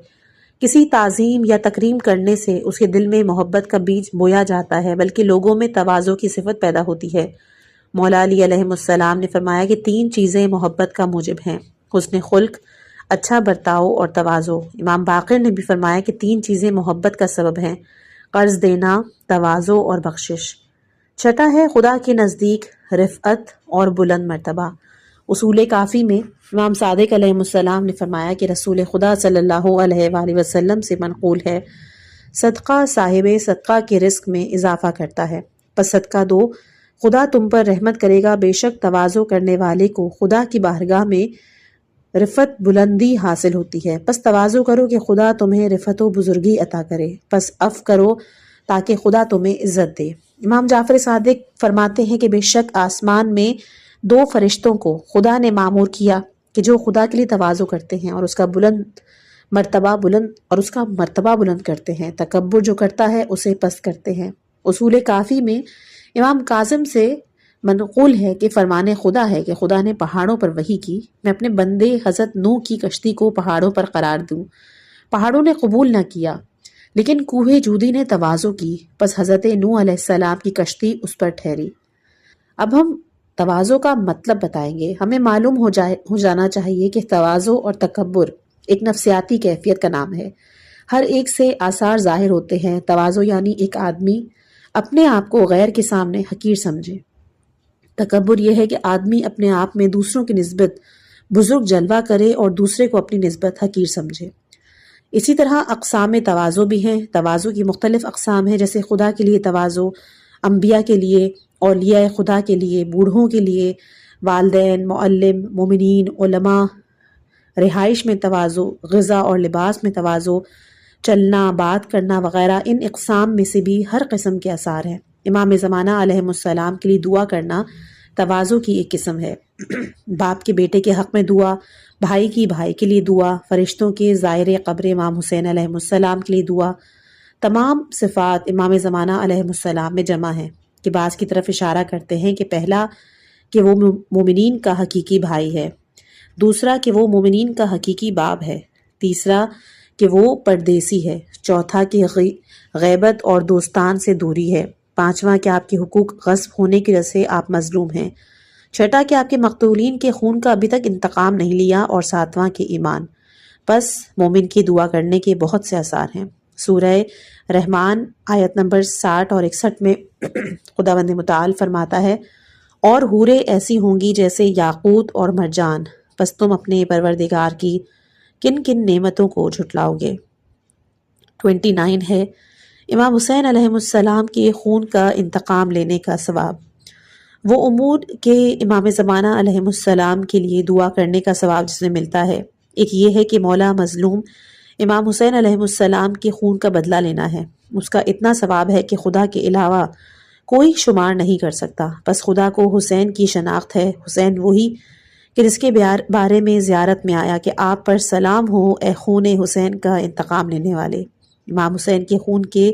کسی تعظیم یا تکریم کرنے سے اس کے دل میں محبت کا بیج بویا جاتا ہے، بلکہ لوگوں میں تواضع کی صفت پیدا ہوتی ہے۔ مولا علی علیہ السلام نے فرمایا کہ 3 چیزیں محبت کا موجب ہیں: حسن خلق، اچھا برتاؤ اور تواضع۔ امام باقر نے بھی فرمایا کہ 3 چیزیں محبت کا سبب ہیں: قرض دینا، تواضع اور بخشش۔ چھٹا ہے خدا کے نزدیک رفعت اور بلند مرتبہ۔ اصول کافی میں امام صادق علیہ السلام نے فرمایا کہ رسول خدا صلی اللہ علیہ وآلہ وسلم سے منقول ہے، صدقہ صاحب صدقہ کے رزق میں اضافہ کرتا ہے، پس صدقہ دو، خدا تم پر رحمت کرے گا۔ بے شک تواضع کرنے والے کو خدا کی بارگاہ میں رفعت بلندی حاصل ہوتی ہے، پس تواضع کرو کہ خدا تمہیں رفعت و بزرگی عطا کرے، پس عفو کرو تاکہ خدا تمہیں عزت دے۔ امام جعفر صادق فرماتے ہیں کہ بے شک آسمان میں 2 فرشتوں کو خدا نے مامور کیا کہ جو خدا کے لیے تواضع کرتے ہیں اور اس کا مرتبہ بلند کرتے ہیں، تکبر جو کرتا ہے اسے پست کرتے ہیں۔ اصول کافی میں امام کاظم سے منقول ہے کہ فرمان خدا ہے کہ خدا نے پہاڑوں پر وحی کی، میں اپنے بندے حضرت نوح کی کشتی کو پہاڑوں پر قرار دوں، پہاڑوں نے قبول نہ کیا، لیکن کوہ جودی نے تواضع کی، پس حضرت نوح علیہ السلام کی کشتی اس پر ٹھہری۔ اب ہم تواضع کا مطلب بتائیں گے۔ ہمیں معلوم ہو جانا چاہیے کہ تواضع اور تکبر ایک نفسیاتی کیفیت کا نام ہے، ہر ایک سے آثار ظاہر ہوتے ہیں۔ تواضع یعنی ایک آدمی اپنے آپ کو غیر کے سامنے حقیر سمجھے۔ تکبر یہ ہے کہ آدمی اپنے آپ میں دوسروں کی نسبت بزرگ جلوہ کرے اور دوسرے کو اپنی نسبت حقیر سمجھے۔ اسی طرح اقسام تواضع بھی ہیں۔ تواضع کی مختلف اقسام ہیں، جیسے خدا کے لیے تواضع، انبیاء کے لیے، اولیاء خدا کے لیے، بوڑھوں کے لیے، والدین، معلم، مومنین، علماء، رہائش میں تواضع، غذا اور لباس میں تواضع، چلنا، بات کرنا وغیرہ۔ ان اقسام میں سے بھی ہر قسم کے آثار ہیں۔ امام زمانہ علیہ السلام کے لیے دعا کرنا تواضع کی ایک قسم ہے۔ باپ کے بیٹے کے حق میں دعا، بھائی کی بھائی کے لیے دعا، فرشتوں کے زائر قبر امام حسین علیہ السلام کے لیے دعا، تمام صفات امام زمانہ علیہ السلام میں جمع ہیں کہ بعض کی طرف اشارہ کرتے ہیں کہ پہلا کہ وہ مومنین کا حقیقی بھائی ہے، دوسرا کہ وہ مومنین کا حقیقی باپ ہے، تیسرا کہ وہ پردیسی ہے، چوتھا کہ غیبت اور دوستان سے دوری ہے، پانچواں کہ آپ کے حقوق غصب ہونے کی وجہ سے آپ مظلوم ہیں، چھٹا کہ آپ کے مقتولین کے خون کا ابھی تک انتقام نہیں لیا، اور ساتواں کے ایمان۔ پس مومن کی دعا کرنے کے بہت سے آثار ہیں۔ سورہ رحمان آیت نمبر 60 اور 61 میں خداوند متعال فرماتا ہے، اور حوریں ایسی ہوں گی جیسے یاقوت اور مرجان، پس تم اپنے پروردگار کی کن کن نعمتوں کو جھٹلاؤ گے۔ 29 ہے امام حسین علیہ السلام کے خون کا انتقام لینے کا ثواب۔ وہ امور کے امام زمانہ علیہ السلام کے لیے دعا کرنے کا ثواب جس میں ملتا ہے، ایک یہ ہے کہ مولا مظلوم امام حسین علیہ السلام کے خون کا بدلہ لینا ہے۔ اس کا اتنا ثواب ہے کہ خدا کے علاوہ کوئی شمار نہیں کر سکتا۔ بس خدا کو حسین کی شناخت ہے، حسین وہی کہ جس کے بارے میں زیارت میں آیا کہ آپ پر سلام ہو اے خون حسین کا انتقام لینے والے۔ امام حسین کے خون کے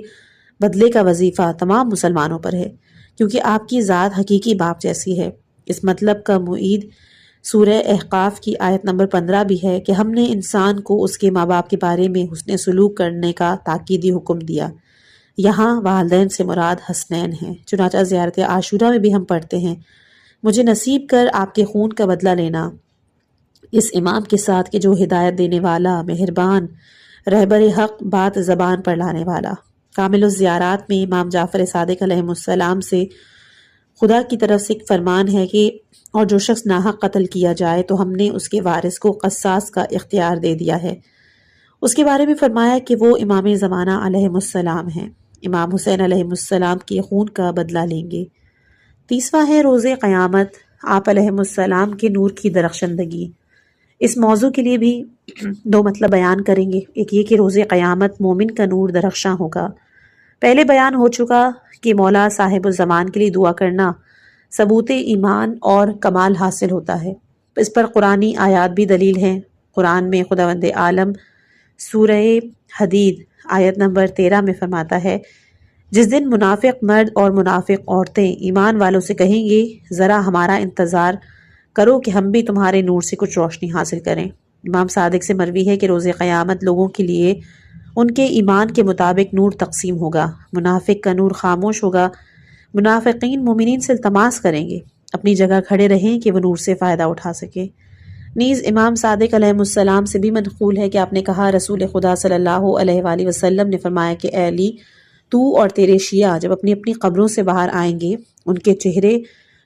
بدلے کا وظیفہ تمام مسلمانوں پر ہے، کیونکہ آپ کی ذات حقیقی باپ جیسی ہے۔ اس مطلب کا معید سورہ احقاف کی آیت نمبر 15 بھی ہے کہ ہم نے انسان کو اس کے ماں باپ کے بارے میں حسن سلوک کرنے کا تاکیدی حکم دیا۔ یہاں والدین سے مراد حسنین ہیں، چنانچہ زیارت عاشورہ میں بھی ہم پڑھتے ہیں، مجھے نصیب کر آپ کے خون کا بدلہ لینا اس امام کے ساتھ کہ جو ہدایت دینے والا، مہربان، رہبر حق، بات زبان پر لانے والا۔ کامل الزیارات میں امام جعفر صادق علیہ السلام سے خدا کی طرف سے ایک فرمان ہے کہ اور جو شخص ناحق قتل کیا جائے تو ہم نے اس کے وارث کو قصاص کا اختیار دے دیا ہے۔ اس کے بارے میں فرمایا کہ وہ امام زمانہ علیہ السلام ہیں۔ امام حسین علیہ السلام کے خون کا بدلہ لیں گے۔ 30واں ہے روز قیامت، آپ علیہ السلام کے نور کی درخشندگی۔ اس موضوع کے لیے بھی دو مطلب بیان کریں گے۔ ایک یہ کہ روز قیامت مومن کا نور درخشاں ہوگا۔ پہلے بیان ہو چکا کہ مولا صاحب الزمان کے لیے دعا کرنا ثبوت ایمان اور کمال حاصل ہوتا ہے۔ اس پر قرآنی آیات بھی دلیل ہیں۔ قرآن میں خداوند عالم سورہ حدید آیت نمبر 13 میں فرماتا ہے، جس دن منافق مرد اور منافق عورتیں ایمان والوں سے کہیں گے ذرا ہمارا انتظار کرو کہ ہم بھی تمہارے نور سے کچھ روشنی حاصل کریں۔ امام صادق سے مروی ہے کہ روز قیامت لوگوں کے لیے ان کے ایمان کے مطابق نور تقسیم ہوگا۔ منافق کا نور خاموش ہوگا۔ منافقین مومنین سے التماس کریں گے اپنی جگہ کھڑے رہیں کہ وہ نور سے فائدہ اٹھا سکے۔ نیز امام صادق علیہ السلام سے بھی منقول ہے کہ آپ نے کہا، رسول خدا صلی اللہ علیہ وآلہ وسلم نے فرمایا کہ اے علی، تو اور تیرے شیعہ جب اپنی اپنی قبروں سے باہر آئیں گے، ان کے چہرے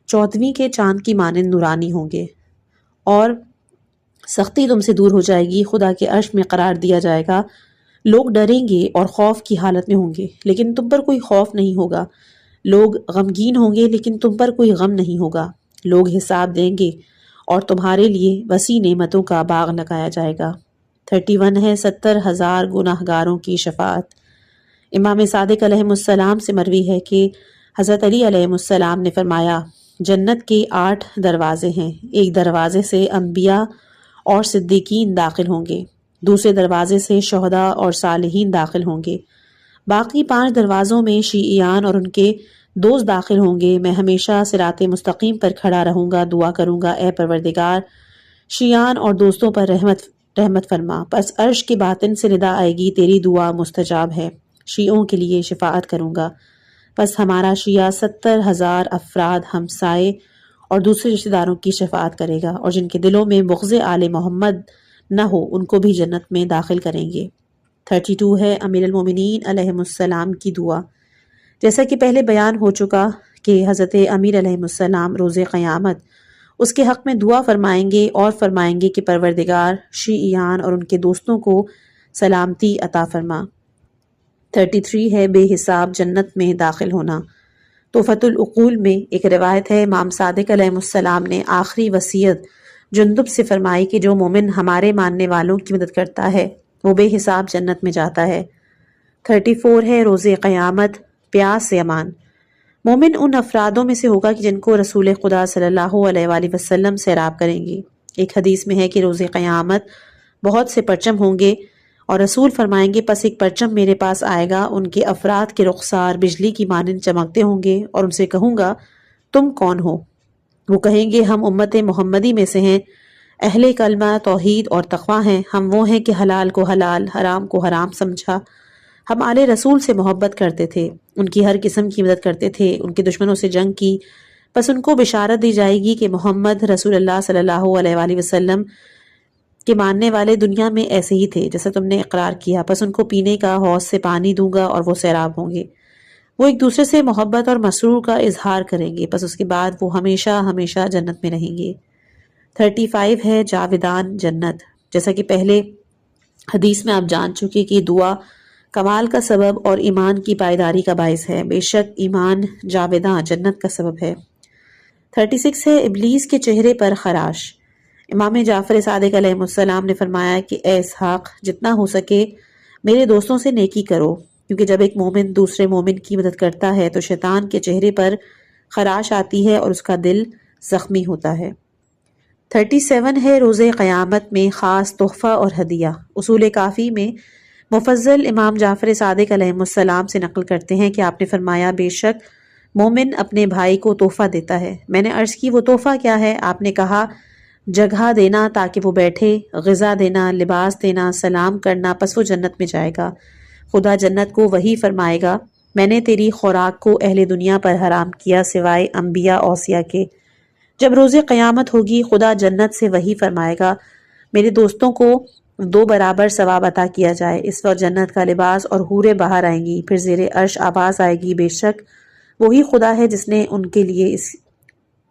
14ویں کے چاند کی مانند نورانی ہوں گے، اور سختی تم سے دور ہو جائے گی، خدا کے عرش میں قرار دیا جائے گا۔ لوگ ڈریں گے اور خوف کی حالت میں ہوں گے، لیکن تم پر کوئی خوف نہیں ہوگا۔ لوگ غمگین ہوں گے، لیکن تم پر کوئی غم نہیں ہوگا۔ لوگ حساب دیں گے اور تمہارے لیے وسیع نعمتوں کا باغ لگایا جائے گا۔ 31 ہے 70,000 گناہ گاروں کی شفاعت۔ امام صادق علیہ السلام سے مروی ہے کہ حضرت علی علیہ السلام نے فرمایا، جنت کے 8 دروازے ہیں، ایک دروازے سے انبیاء اور صدیقین داخل ہوں گے، دوسرے دروازے سے شہداء اور صالحین داخل ہوں گے، باقی 5 دروازوں میں شیعیان اور ان کے دوست داخل ہوں گے۔ میں ہمیشہ صراط مستقیم پر کھڑا رہوں گا، دعا کروں گا، اے پروردگار شیعیان اور دوستوں پر رحمت فرما۔ پس عرش کے باطن سے ندا آئے گی، تیری دعا مستجاب ہے، شیعوں کے لیے شفاعت کروں گا۔ پس ہمارا شیعہ 70,000 افراد ہمسائے اور دوسرے رشتہ داروں کی شفاعت کرے گا، اور جن کے دلوں میں بغض آل محمد نہ ہو ان کو بھی جنت میں داخل کریں گے۔ 32 ہے امیر المومنین علیہ السلام کی دعا۔ جیسا کہ پہلے بیان ہو چکا کہ حضرت امیر علیہ السلام روز قیامت اس کے حق میں دعا فرمائیں گے اور فرمائیں گے کہ پروردگار شیعیان اور ان کے دوستوں کو سلامتی عطا فرما۔ 33 ہے بے حساب جنت میں داخل ہونا۔ تحفۃ العقول میں ایک روایت ہے، امام صادق علیہ السلام نے آخری وصیت جندب سے فرمائی کہ جو مومن ہمارے ماننے والوں کی مدد کرتا ہے وہ بے حساب جنت میں جاتا ہے۔ 34 ہے روز قیامت پیاس سے امان۔ مومن ان افرادوں میں سے ہوگا کہ جن کو رسول خدا صلی اللہ علیہ وآلہ وسلم سیراب کریں گے۔ ایک حدیث میں ہے کہ روز قیامت بہت سے پرچم ہوں گے، اور رسول فرمائیں گے پس ایک پرچم میرے پاس آئے گا، ان کے افراد کے رخسار بجلی کی مانند چمکتے ہوں گے، اور ان سے کہوں گا تم کون ہو؟ وہ کہیں گے ہم امت محمدی میں سے ہیں، اہل کلمہ توحید اور تقویٰ ہیں، ہم وہ ہیں کہ حلال کو حلال حرام کو حرام سمجھا، ہم آل رسول سے محبت کرتے تھے، ان کی ہر قسم کی مدد کرتے تھے، ان کے دشمنوں سے جنگ کی۔ پس ان کو بشارت دی جائے گی کہ محمد رسول اللہ صلی اللہ علیہ وآلہ وسلم کے ماننے والے دنیا میں ایسے ہی تھے جیسا تم نے اقرار کیا، پس ان کو پینے کا حوض سے پانی دوں گا اور وہ سیراب ہوں گے۔ وہ ایک دوسرے سے محبت اور مسرور کا اظہار کریں گے، پس اس کے بعد وہ ہمیشہ ہمیشہ جنت میں رہیں گے۔ 35 ہے جاودان جنت۔ جیسا کہ پہلے حدیث میں آپ جان چکے کہ دعا کمال کا سبب اور ایمان کی پائیداری کا باعث ہے، بے شک ایمان جاوداں جنت کا سبب ہے۔ 36 ہے ابلیس کے چہرے پر خراش۔ امام جعفر صادق علیہ السلام نے فرمایا کہ اے اسحاق، جتنا ہو سکے میرے دوستوں سے نیکی کرو، کیونکہ جب ایک مومن دوسرے مومن کی مدد کرتا ہے تو شیطان کے چہرے پر خراش آتی ہے اور اس کا دل زخمی ہوتا ہے۔ 37 ہے روز قیامت میں خاص تحفہ اور ہدیہ۔ اصول کافی میں مفضل امام جعفر صادق علیہ السلام سے نقل کرتے ہیں کہ آپ نے فرمایا بے شک مومن اپنے بھائی کو تحفہ دیتا ہے۔ میں نے عرض کی وہ تحفہ کیا ہے؟ آپ نے کہا جگہ دینا تاکہ وہ بیٹھے، غذا دینا، لباس دینا، سلام کرنا، پس وہ جنت میں جائے گا۔ خدا جنت کو وہی فرمائے گا میں نے تیری خوراک کو اہل دنیا پر حرام کیا سوائے انبیاء اوصیاء کے۔ جب روز قیامت ہوگی خدا جنت سے وہی فرمائے گا میرے دوستوں کو 2 برابر ثواب عطا کیا جائے۔ اس وقت جنت کا لباس اور حوریں باہر آئیں گی، پھر زیر عرش آواز آئے گی، بے شک وہی خدا ہے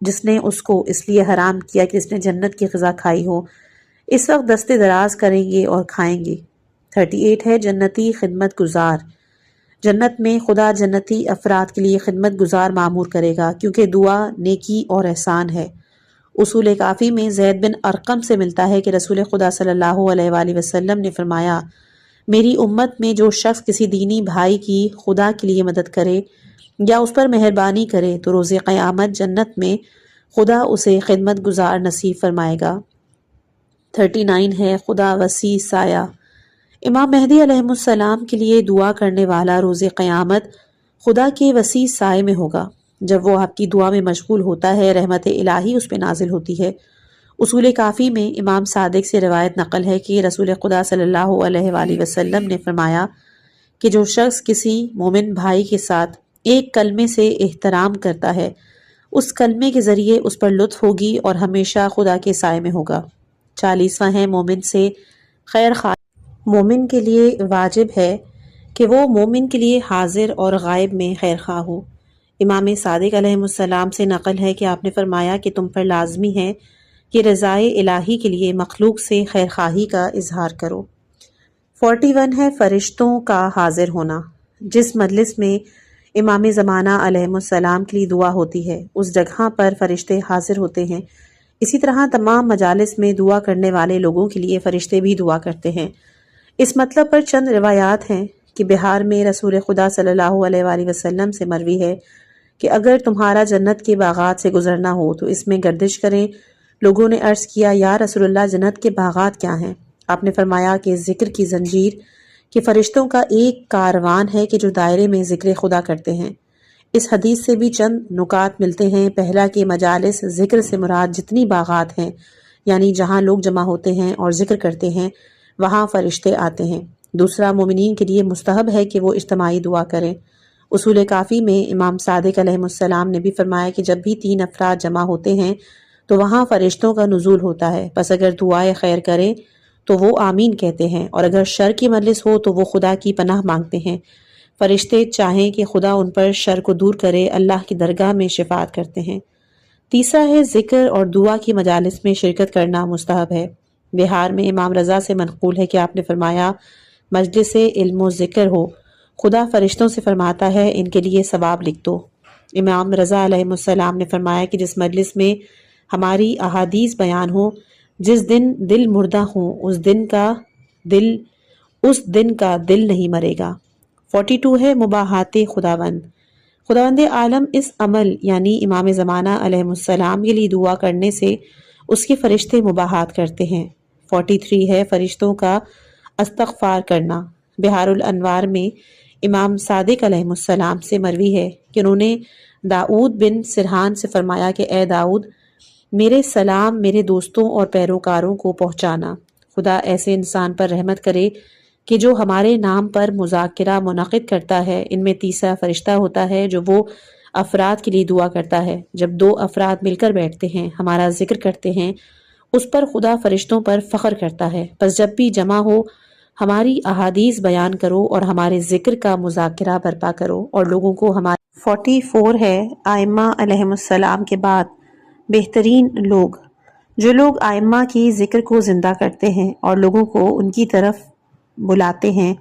جس نے اس کو اس لیے حرام کیا کہ اس نے جنت کی غذا کھائی ہو۔ اس وقت دستے دراز کریں گے اور کھائیں گے۔ 38 ہے جنتی خدمت گزار۔ جنت میں خدا جنتی افراد کے لیے خدمت گزار معمور کرے گا، کیونکہ دعا نیکی اور احسان ہے۔ اصول کافی میں زید بن ارقم سے ملتا ہے کہ رسول خدا صلی اللہ علیہ وآلہ وسلم نے فرمایا، میری امت میں جو شخص کسی دینی بھائی کی خدا کے لیے مدد کرے یا اس پر مہربانی کرے تو روز قیامت جنت میں خدا اسے خدمت گزار نصیب فرمائے گا۔ 39 ہے خدا وسیع سایہ۔ امام مہدی علیہ السلام کے لیے دعا کرنے والا روز قیامت خدا کے وسیع سائے میں ہوگا۔ جب وہ آپ کی دعا میں مشغول ہوتا ہے، رحمت الہی اس پہ نازل ہوتی ہے۔ اصول کافی میں امام صادق سے روایت نقل ہے کہ رسول خدا صلی اللہ علیہ وآلہ وسلم نے فرمایا کہ جو شخص کسی مومن بھائی کے ساتھ ایک کلمے سے احترام کرتا ہے، اس کلمے کے ذریعے اس پر لطف ہوگی اور ہمیشہ خدا کے سائے میں ہوگا۔ 40واں ہے مومن سے خیر خواہ۔ مومن کے لیے واجب ہے کہ وہ مومن کے لیے حاضر اور غائب میں خیر خواہ ہو۔ امام صادق علیہ السلام سے نقل ہے کہ آپ نے فرمایا کہ تم پر لازمی ہے کہ رضائے الہی کے لیے مخلوق سے خیر خواہی کا اظہار کرو۔ 41 ہے فرشتوں کا حاضر ہونا۔ جس مجلس میں امام زمانہ علیہ السلام کے لیے دعا ہوتی ہے، اس جگہ پر فرشتے حاضر ہوتے ہیں۔ اسی طرح تمام مجالس میں دعا کرنے والے لوگوں کے لیے فرشتے بھی دعا کرتے ہیں۔ اس مطلب پر چند روایات ہیں کہ بہار میں رسول خدا صلی اللہ علیہ وآلہ وسلم سے مروی ہے کہ اگر تمہارا جنت کے باغات سے گزرنا ہو تو اس میں گردش کریں۔ لوگوں نے عرض کیا، یا رسول اللہ جنت کے باغات کیا ہیں؟ آپ نے فرمایا کہ ذکر کی زنجیر، کہ فرشتوں کا ایک کاروان ہے کہ جو دائرے میں ذکر خدا کرتے ہیں۔ اس حدیث سے بھی چند نکات ملتے ہیں۔ پہلا کہ مجالس ذکر سے مراد جتنی باغات ہیں، یعنی جہاں لوگ جمع ہوتے ہیں اور ذکر کرتے ہیں، وہاں فرشتے آتے ہیں۔ دوسرا، مومنین کے لیے مستحب ہے کہ وہ اجتماعی دعا کریں۔ اصول کافی میں امام صادق علیہ السلام نے بھی فرمایا کہ جب بھی 3 افراد جمع ہوتے ہیں تو وہاں فرشتوں کا نزول ہوتا ہے، پس اگر دعائے خیر کریں تو وہ آمین کہتے ہیں، اور اگر شر کی مجلس ہو تو وہ خدا کی پناہ مانگتے ہیں۔ فرشتے چاہیں کہ خدا ان پر شر کو دور کرے، اللہ کی درگاہ میں شفاعت کرتے ہیں۔ تیسرا ہے ذکر اور دعا کی مجالس میں شرکت کرنا مستحب ہے۔ بہار میں امام رضا سے منقول ہے کہ آپ نے فرمایا، مجلس علم و ذکر ہو، خدا فرشتوں سے فرماتا ہے ان کے لیے ثواب لکھ دو۔ امام رضا علیہ السلام نے فرمایا کہ جس مجلس میں ہماری احادیث بیان ہو، جس دن دل مردہ ہوں اس دن کا دل نہیں مرے گا۔ 42 ہے مباحات خداوند۔ خداوند عالم اس عمل یعنی امام زمانہ علیہ السلام کے لیے دعا کرنے سے اس کے فرشتے مباحات کرتے ہیں۔ 43 ہے فرشتوں کا استغفار کرنا۔ بہار الانوار میں امام صادق علیہ السلام سے مروی ہے کہ انہوں نے داؤد بن سرحان سے فرمایا کہ اے داؤد، میرے سلام میرے دوستوں اور پیروکاروں کو پہنچانا۔ خدا ایسے انسان پر رحمت کرے کہ جو ہمارے نام پر مذاکرہ منعقد کرتا ہے۔ ان میں تیسرا فرشتہ ہوتا ہے جو وہ افراد کے لیے دعا کرتا ہے۔ جب 2 افراد مل کر بیٹھتے ہیں، ہمارا ذکر کرتے ہیں، اس پر خدا فرشتوں پر فخر کرتا ہے۔ پس جب بھی جمع ہو ہماری احادیث بیان کرو اور ہمارے ذکر کا مذاکرہ برپا کرو اور لوگوں کو ہمارے 44 ہے ائمہ علیہ السلام کے بعد بہترین لوگ۔ جو لوگ ائمہ کی ذکر کو زندہ کرتے ہیں اور لوگوں کو ان کی طرف بلاتے ہیں،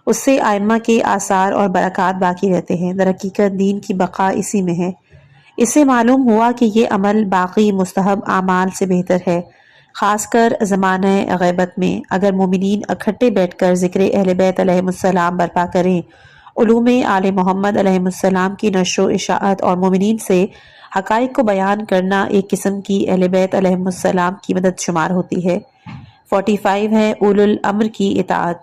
اس سے ائمہ کے آثار اور برکات باقی رہتے ہیں۔ در حقیقت دین کی بقا اسی میں ہے۔ اس سے معلوم ہوا کہ یہ عمل باقی مستحب اعمال سے بہتر ہے، خاص کر زمانہ غیبت میں۔ اگر مومنین اکٹھے بیٹھ کر ذکر اہل بیت علیہ السلام برپا کریں، علوم آل محمد علیہ السلام کی نشر و اشاعت اور مومنین سے حقائق کو بیان کرنا ایک قسم کی اہل بیت علیہ السلام کی مدد شمار ہوتی ہے۔ 45 ہے اولو الامر کی اطاعت۔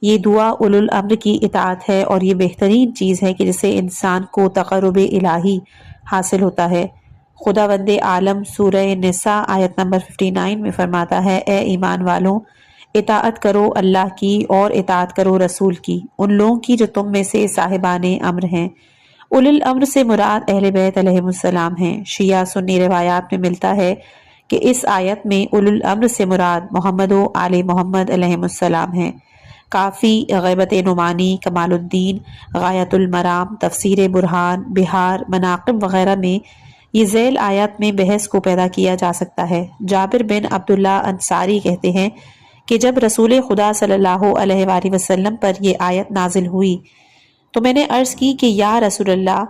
یہ دعا اولو الامر کی اطاعت ہے اور یہ بہترین چیز ہے کہ جس سے انسان کو تقرب الہی حاصل ہوتا ہے۔ خداوند عالم سورہ نساء آیت نمبر 59 میں فرماتا ہے، اے ایمان والوں، اطاعت کرو اللہ کی اور اطاعت کرو رسول کی، ان لوگوں کی جو تم میں سے صاحبان امر ہیں۔ اولو الامر سے مراد اہل بیت علیہ السلام ہیں۔ شیعہ سنی روایات میں ملتا ہے کہ اس آیت میں اولو الامر سے مراد محمد و آل محمد علیہ السلام ہیں۔ کافی، غیبت نعمانی، کمال الدین، غایت المرام، تفسیر برہان، بہار، مناقب وغیرہ میں یہ ذیل آیات میں بحث کو پیدا کیا جا سکتا ہے۔ جابر بن عبداللہ انصاری کہتے ہیں کہ جب رسول خدا صلی اللہ علیہ وآلہ وسلم پر یہ آیت نازل ہوئی تو میں نے عرض کی کہ یا رسول اللہ،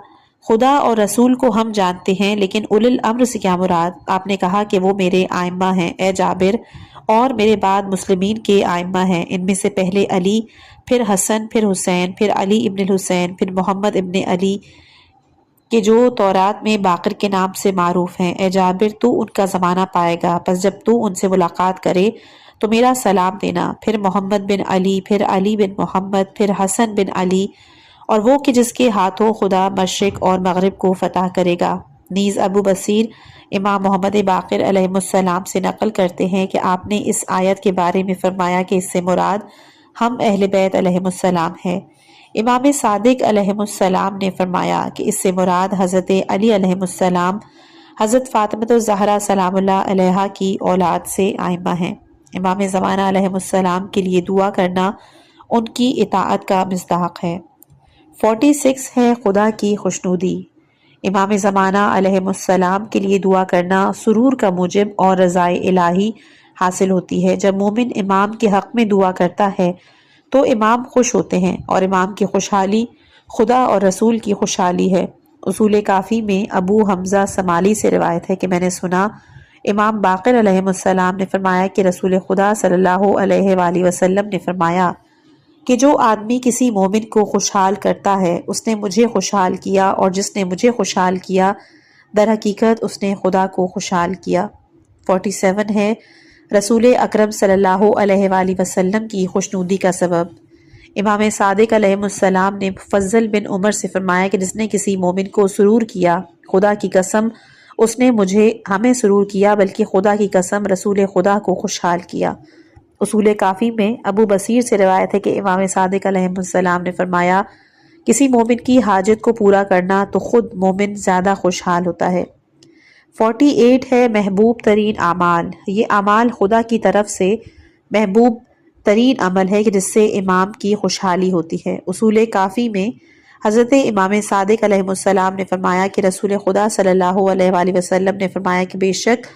خدا اور رسول کو ہم جانتے ہیں، لیکن اولی الامر سے کیا مراد؟ آپ نے کہا کہ وہ میرے آئمہ ہیں اے جابر، اور میرے بعد مسلمین کے آئمہ ہیں، ان میں سے پہلے علی، پھر حسن، پھر حسین، پھر علی ابن الحسین، پھر محمد ابن علی کہ جو تورات میں باقر کے نام سے معروف ہیں۔ اے جابر، تو ان کا زمانہ پائے گا، پس جب تو ان سے ملاقات کرے تو میرا سلام دینا۔ پھر محمد بن علی، پھر علی بن محمد، پھر حسن بن علی، اور وہ کہ جس کے ہاتھوں خدا مشرق اور مغرب کو فتح کرے گا۔ نیز ابو بصیر امام محمد باقر علیہ السلام سے نقل کرتے ہیں کہ آپ نے اس آیت کے بارے میں فرمایا کہ اس سے مراد ہم اہل بیت علیہ السلام ہیں۔ امام صادق علیہ السلام نے فرمایا کہ اس سے مراد حضرت علی علیہ السلام حضرت فاطمہ الزہرا سلام اللہ علیہا کی اولاد سے آئمہ ہیں۔ امام زمانہ علیہ السلام کے لیے دعا کرنا ان کی اطاعت کا مصداق ہے۔ 46 ہے خدا کی خوشنودی۔ امام زمانہ علیہ السلام کے لیے دعا کرنا سرور کا موجب اور رضائے الہی حاصل ہوتی ہے۔ جب مومن امام کے حق میں دعا کرتا ہے تو امام خوش ہوتے ہیں، اور امام کی خوشحالی خدا اور رسول کی خوشحالی ہے۔ اصول کافی میں ابو حمزہ سمالی سے روایت ہے کہ میں نے سنا امام باقر علیہ السلام نے فرمایا کہ رسول خدا صلی اللہ علیہ وآلہ وسلم نے فرمایا کہ جو آدمی کسی مومن کو خوشحال کرتا ہے اس نے مجھے خوشحال کیا، اور جس نے مجھے خوشحال کیا در حقیقت اس نے خدا کو خوشحال کیا۔ 47 ہے رسول اکرم صلی اللہ علیہ وآلہ وسلم کی خوشنودی کا سبب۔ امام صادق علیہ السلام نے فضل بن عمر سے فرمایا کہ جس نے کسی مومن کو سرور کیا، خدا کی قسم اس نے ہمیں سرور کیا، بلکہ خدا کی قسم رسول خدا کو خوشحال کیا۔ اصول کافی میں ابو بصیر سے روایت ہے کہ امام صادق علیہ السلام نے فرمایا کسی مومن کی حاجت کو پورا کرنا تو خود مومن زیادہ خوشحال ہوتا ہے۔ 48 ہے محبوب ترین اعمال۔ یہ اعمال خدا کی طرف سے محبوب ترین عمل ہے کہ جس سے امام کی خوشحالی ہوتی ہے۔ اصول کافی میں حضرت امام صادق علیہ السلام نے فرمایا کہ رسول خدا صلی اللہ علیہ وآلہ وسلم نے فرمایا کہ بے شک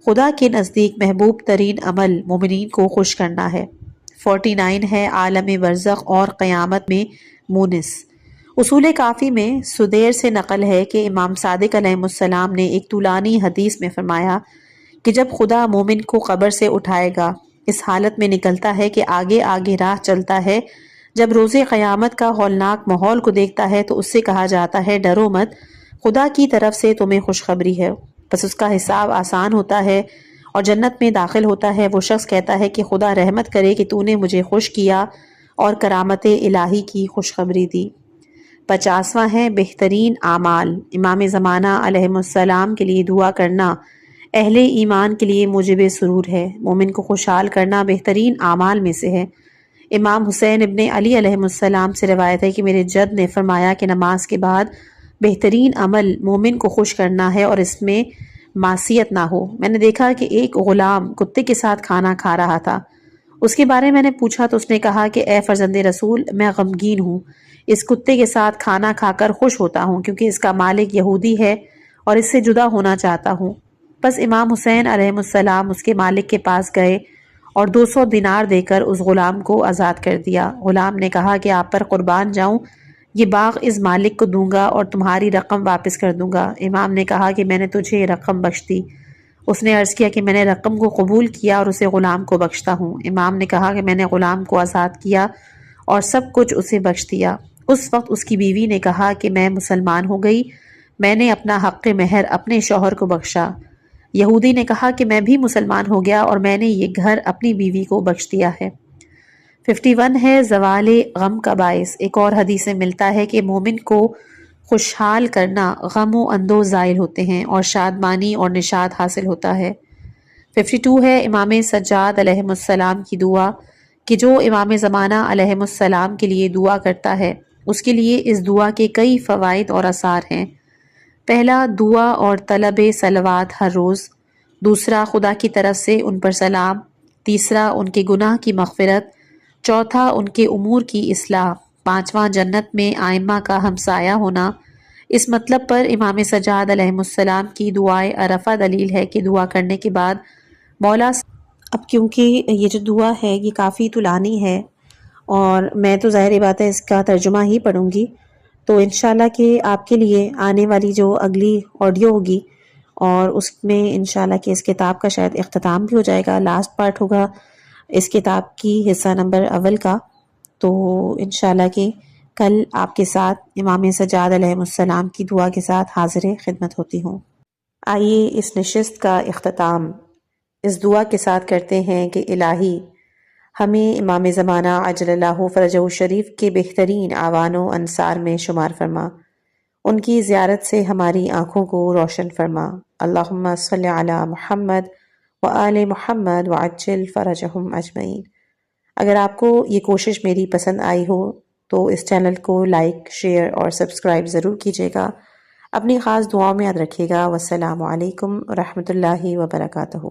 خدا کے نزدیک محبوب ترین عمل مومنین کو خوش کرنا ہے۔ 49 ہے عالم برزخ اور قیامت میں مونس۔ اصول کافی میں سدیر سے نقل ہے کہ امام صادق علیہ السلام نے ایک طولانی حدیث میں فرمایا کہ جب خدا مومن کو قبر سے اٹھائے گا اس حالت میں نکلتا ہے کہ آگے آگے راہ چلتا ہے۔ جب روز قیامت کا ہولناک ماحول کو دیکھتا ہے تو اس سے کہا جاتا ہے ڈرو مت، خدا کی طرف سے تمہیں خوشخبری ہے۔ پس اس کا حساب آسان ہوتا ہے اور جنت میں داخل ہوتا ہے۔ وہ شخص کہتا ہے کہ خدا رحمت کرے کہ تو نے مجھے خوش کیا اور کرامت الہی کی خوشخبری دی۔ 50واں ہے بہترین اعمال۔ امام زمانہ علیہ السلام کے لیے دعا کرنا اہل ایمان کے لیے موجب سرور ہے۔ مومن کو خوشحال کرنا بہترین اعمال میں سے ہے۔ امام حسین ابن علی علیہ السلام سے روایت ہے کہ میرے جد نے فرمایا کہ نماز کے بعد بہترین عمل مومن کو خوش کرنا ہے اور اس میں معصیت نہ ہو۔ میں نے دیکھا کہ ایک غلام کتے کے ساتھ کھانا کھا رہا تھا۔ اس کے بارے میں نے پوچھا تو اس نے کہا کہ اے فرزند رسول، میں غمگین ہوں، اس کتے کے ساتھ کھانا کھا کر خوش ہوتا ہوں کیونکہ اس کا مالک یہودی ہے اور اس سے جدا ہونا چاہتا ہوں۔ بس امام حسین علیہ السلام اس کے مالک کے پاس گئے اور 200 دینار دے کر اس غلام کو آزاد کر دیا۔ غلام نے کہا کہ آپ پر قربان جاؤں، یہ باغ اس مالک کو دوں گا اور تمہاری رقم واپس کر دوں گا۔ امام نے کہا کہ میں نے تجھے یہ رقم بخش دی۔ اس نے عرض کیا کہ میں نے رقم کو قبول کیا اور اسے غلام کو بخشتا ہوں۔ امام نے کہا کہ میں نے غلام کو آزاد کیا اور سب کچھ اسے بخش دیا۔ اس وقت اس کی بیوی نے کہا کہ میں مسلمان ہو گئی، میں نے اپنا حق مہر اپنے شوہر کو بخشا۔ یہودی نے کہا کہ میں بھی مسلمان ہو گیا اور میں نے یہ گھر اپنی بیوی کو بخش دیا ہے۔ 51 ہے زوال غم کا باعث۔ ایک اور حدیث سے ملتا ہے کہ مومن کو خوشحال کرنا غم و اندوز زائل ہوتے ہیں اور شادمانی اور نشاط حاصل ہوتا ہے۔ 52 ہے امام سجاد علیہ السلام کی دعا کہ جو امام زمانہ علیہ السلام کے لیے دعا کرتا ہے اس کے لیے اس دعا کے کئی فوائد اور آثار ہیں۔ پہلا، دعا اور طلب صلوات ہر روز۔ دوسرا، خدا کی طرف سے ان پر سلام۔ تیسرا، ان کے گناہ کی مغفرت۔ چوتھا، ان کے امور کی اصلاح۔ پانچواں، جنت میں آئمہ کا ہمسایہ ہونا۔ اس مطلب پر امام سجاد علیہ السلام کی دعائے عرفہ دلیل ہے کہ دعا کرنے کے بعد مولا اب کیونکہ یہ جو دعا ہے یہ کافی طولانی ہے اور میں تو ظاہر بات ہے اس کا ترجمہ ہی پڑھوں گی، تو انشاءاللہ کہ آپ کے لیے آنے والی جو اگلی آڈیو ہوگی اور اس میں انشاءاللہ کہ اس کتاب کا شاید اختتام بھی ہو جائے گا، لاسٹ پارٹ ہوگا اس کتاب کی حصہ نمبر اول کا، تو انشاءاللہ کہ کل آپ کے ساتھ امام سجاد علیہ السلام کی دعا کے ساتھ حاضر خدمت ہوتی ہوں۔ آئیے اس نشست کا اختتام اس دعا کے ساتھ کرتے ہیں کہ الہی ہمیں امام زمانہ عجل اللہ فرجہ شریف کے بہترین اعوان و انصار میں شمار فرما، ان کی زیارت سے ہماری آنکھوں کو روشن فرما۔ اللہم صلی علی محمد و آل محمد وعجل فرجہم اجمعین۔ اگر آپ کو یہ کوشش میری پسند آئی ہو تو اس چینل کو لائک، شیئر اور سبسکرائب ضرور کیجیے گا۔ اپنی خاص دعاؤں میں یاد رکھیے گا۔ والسلام علیکم ورحمۃ اللہ وبرکاتہ۔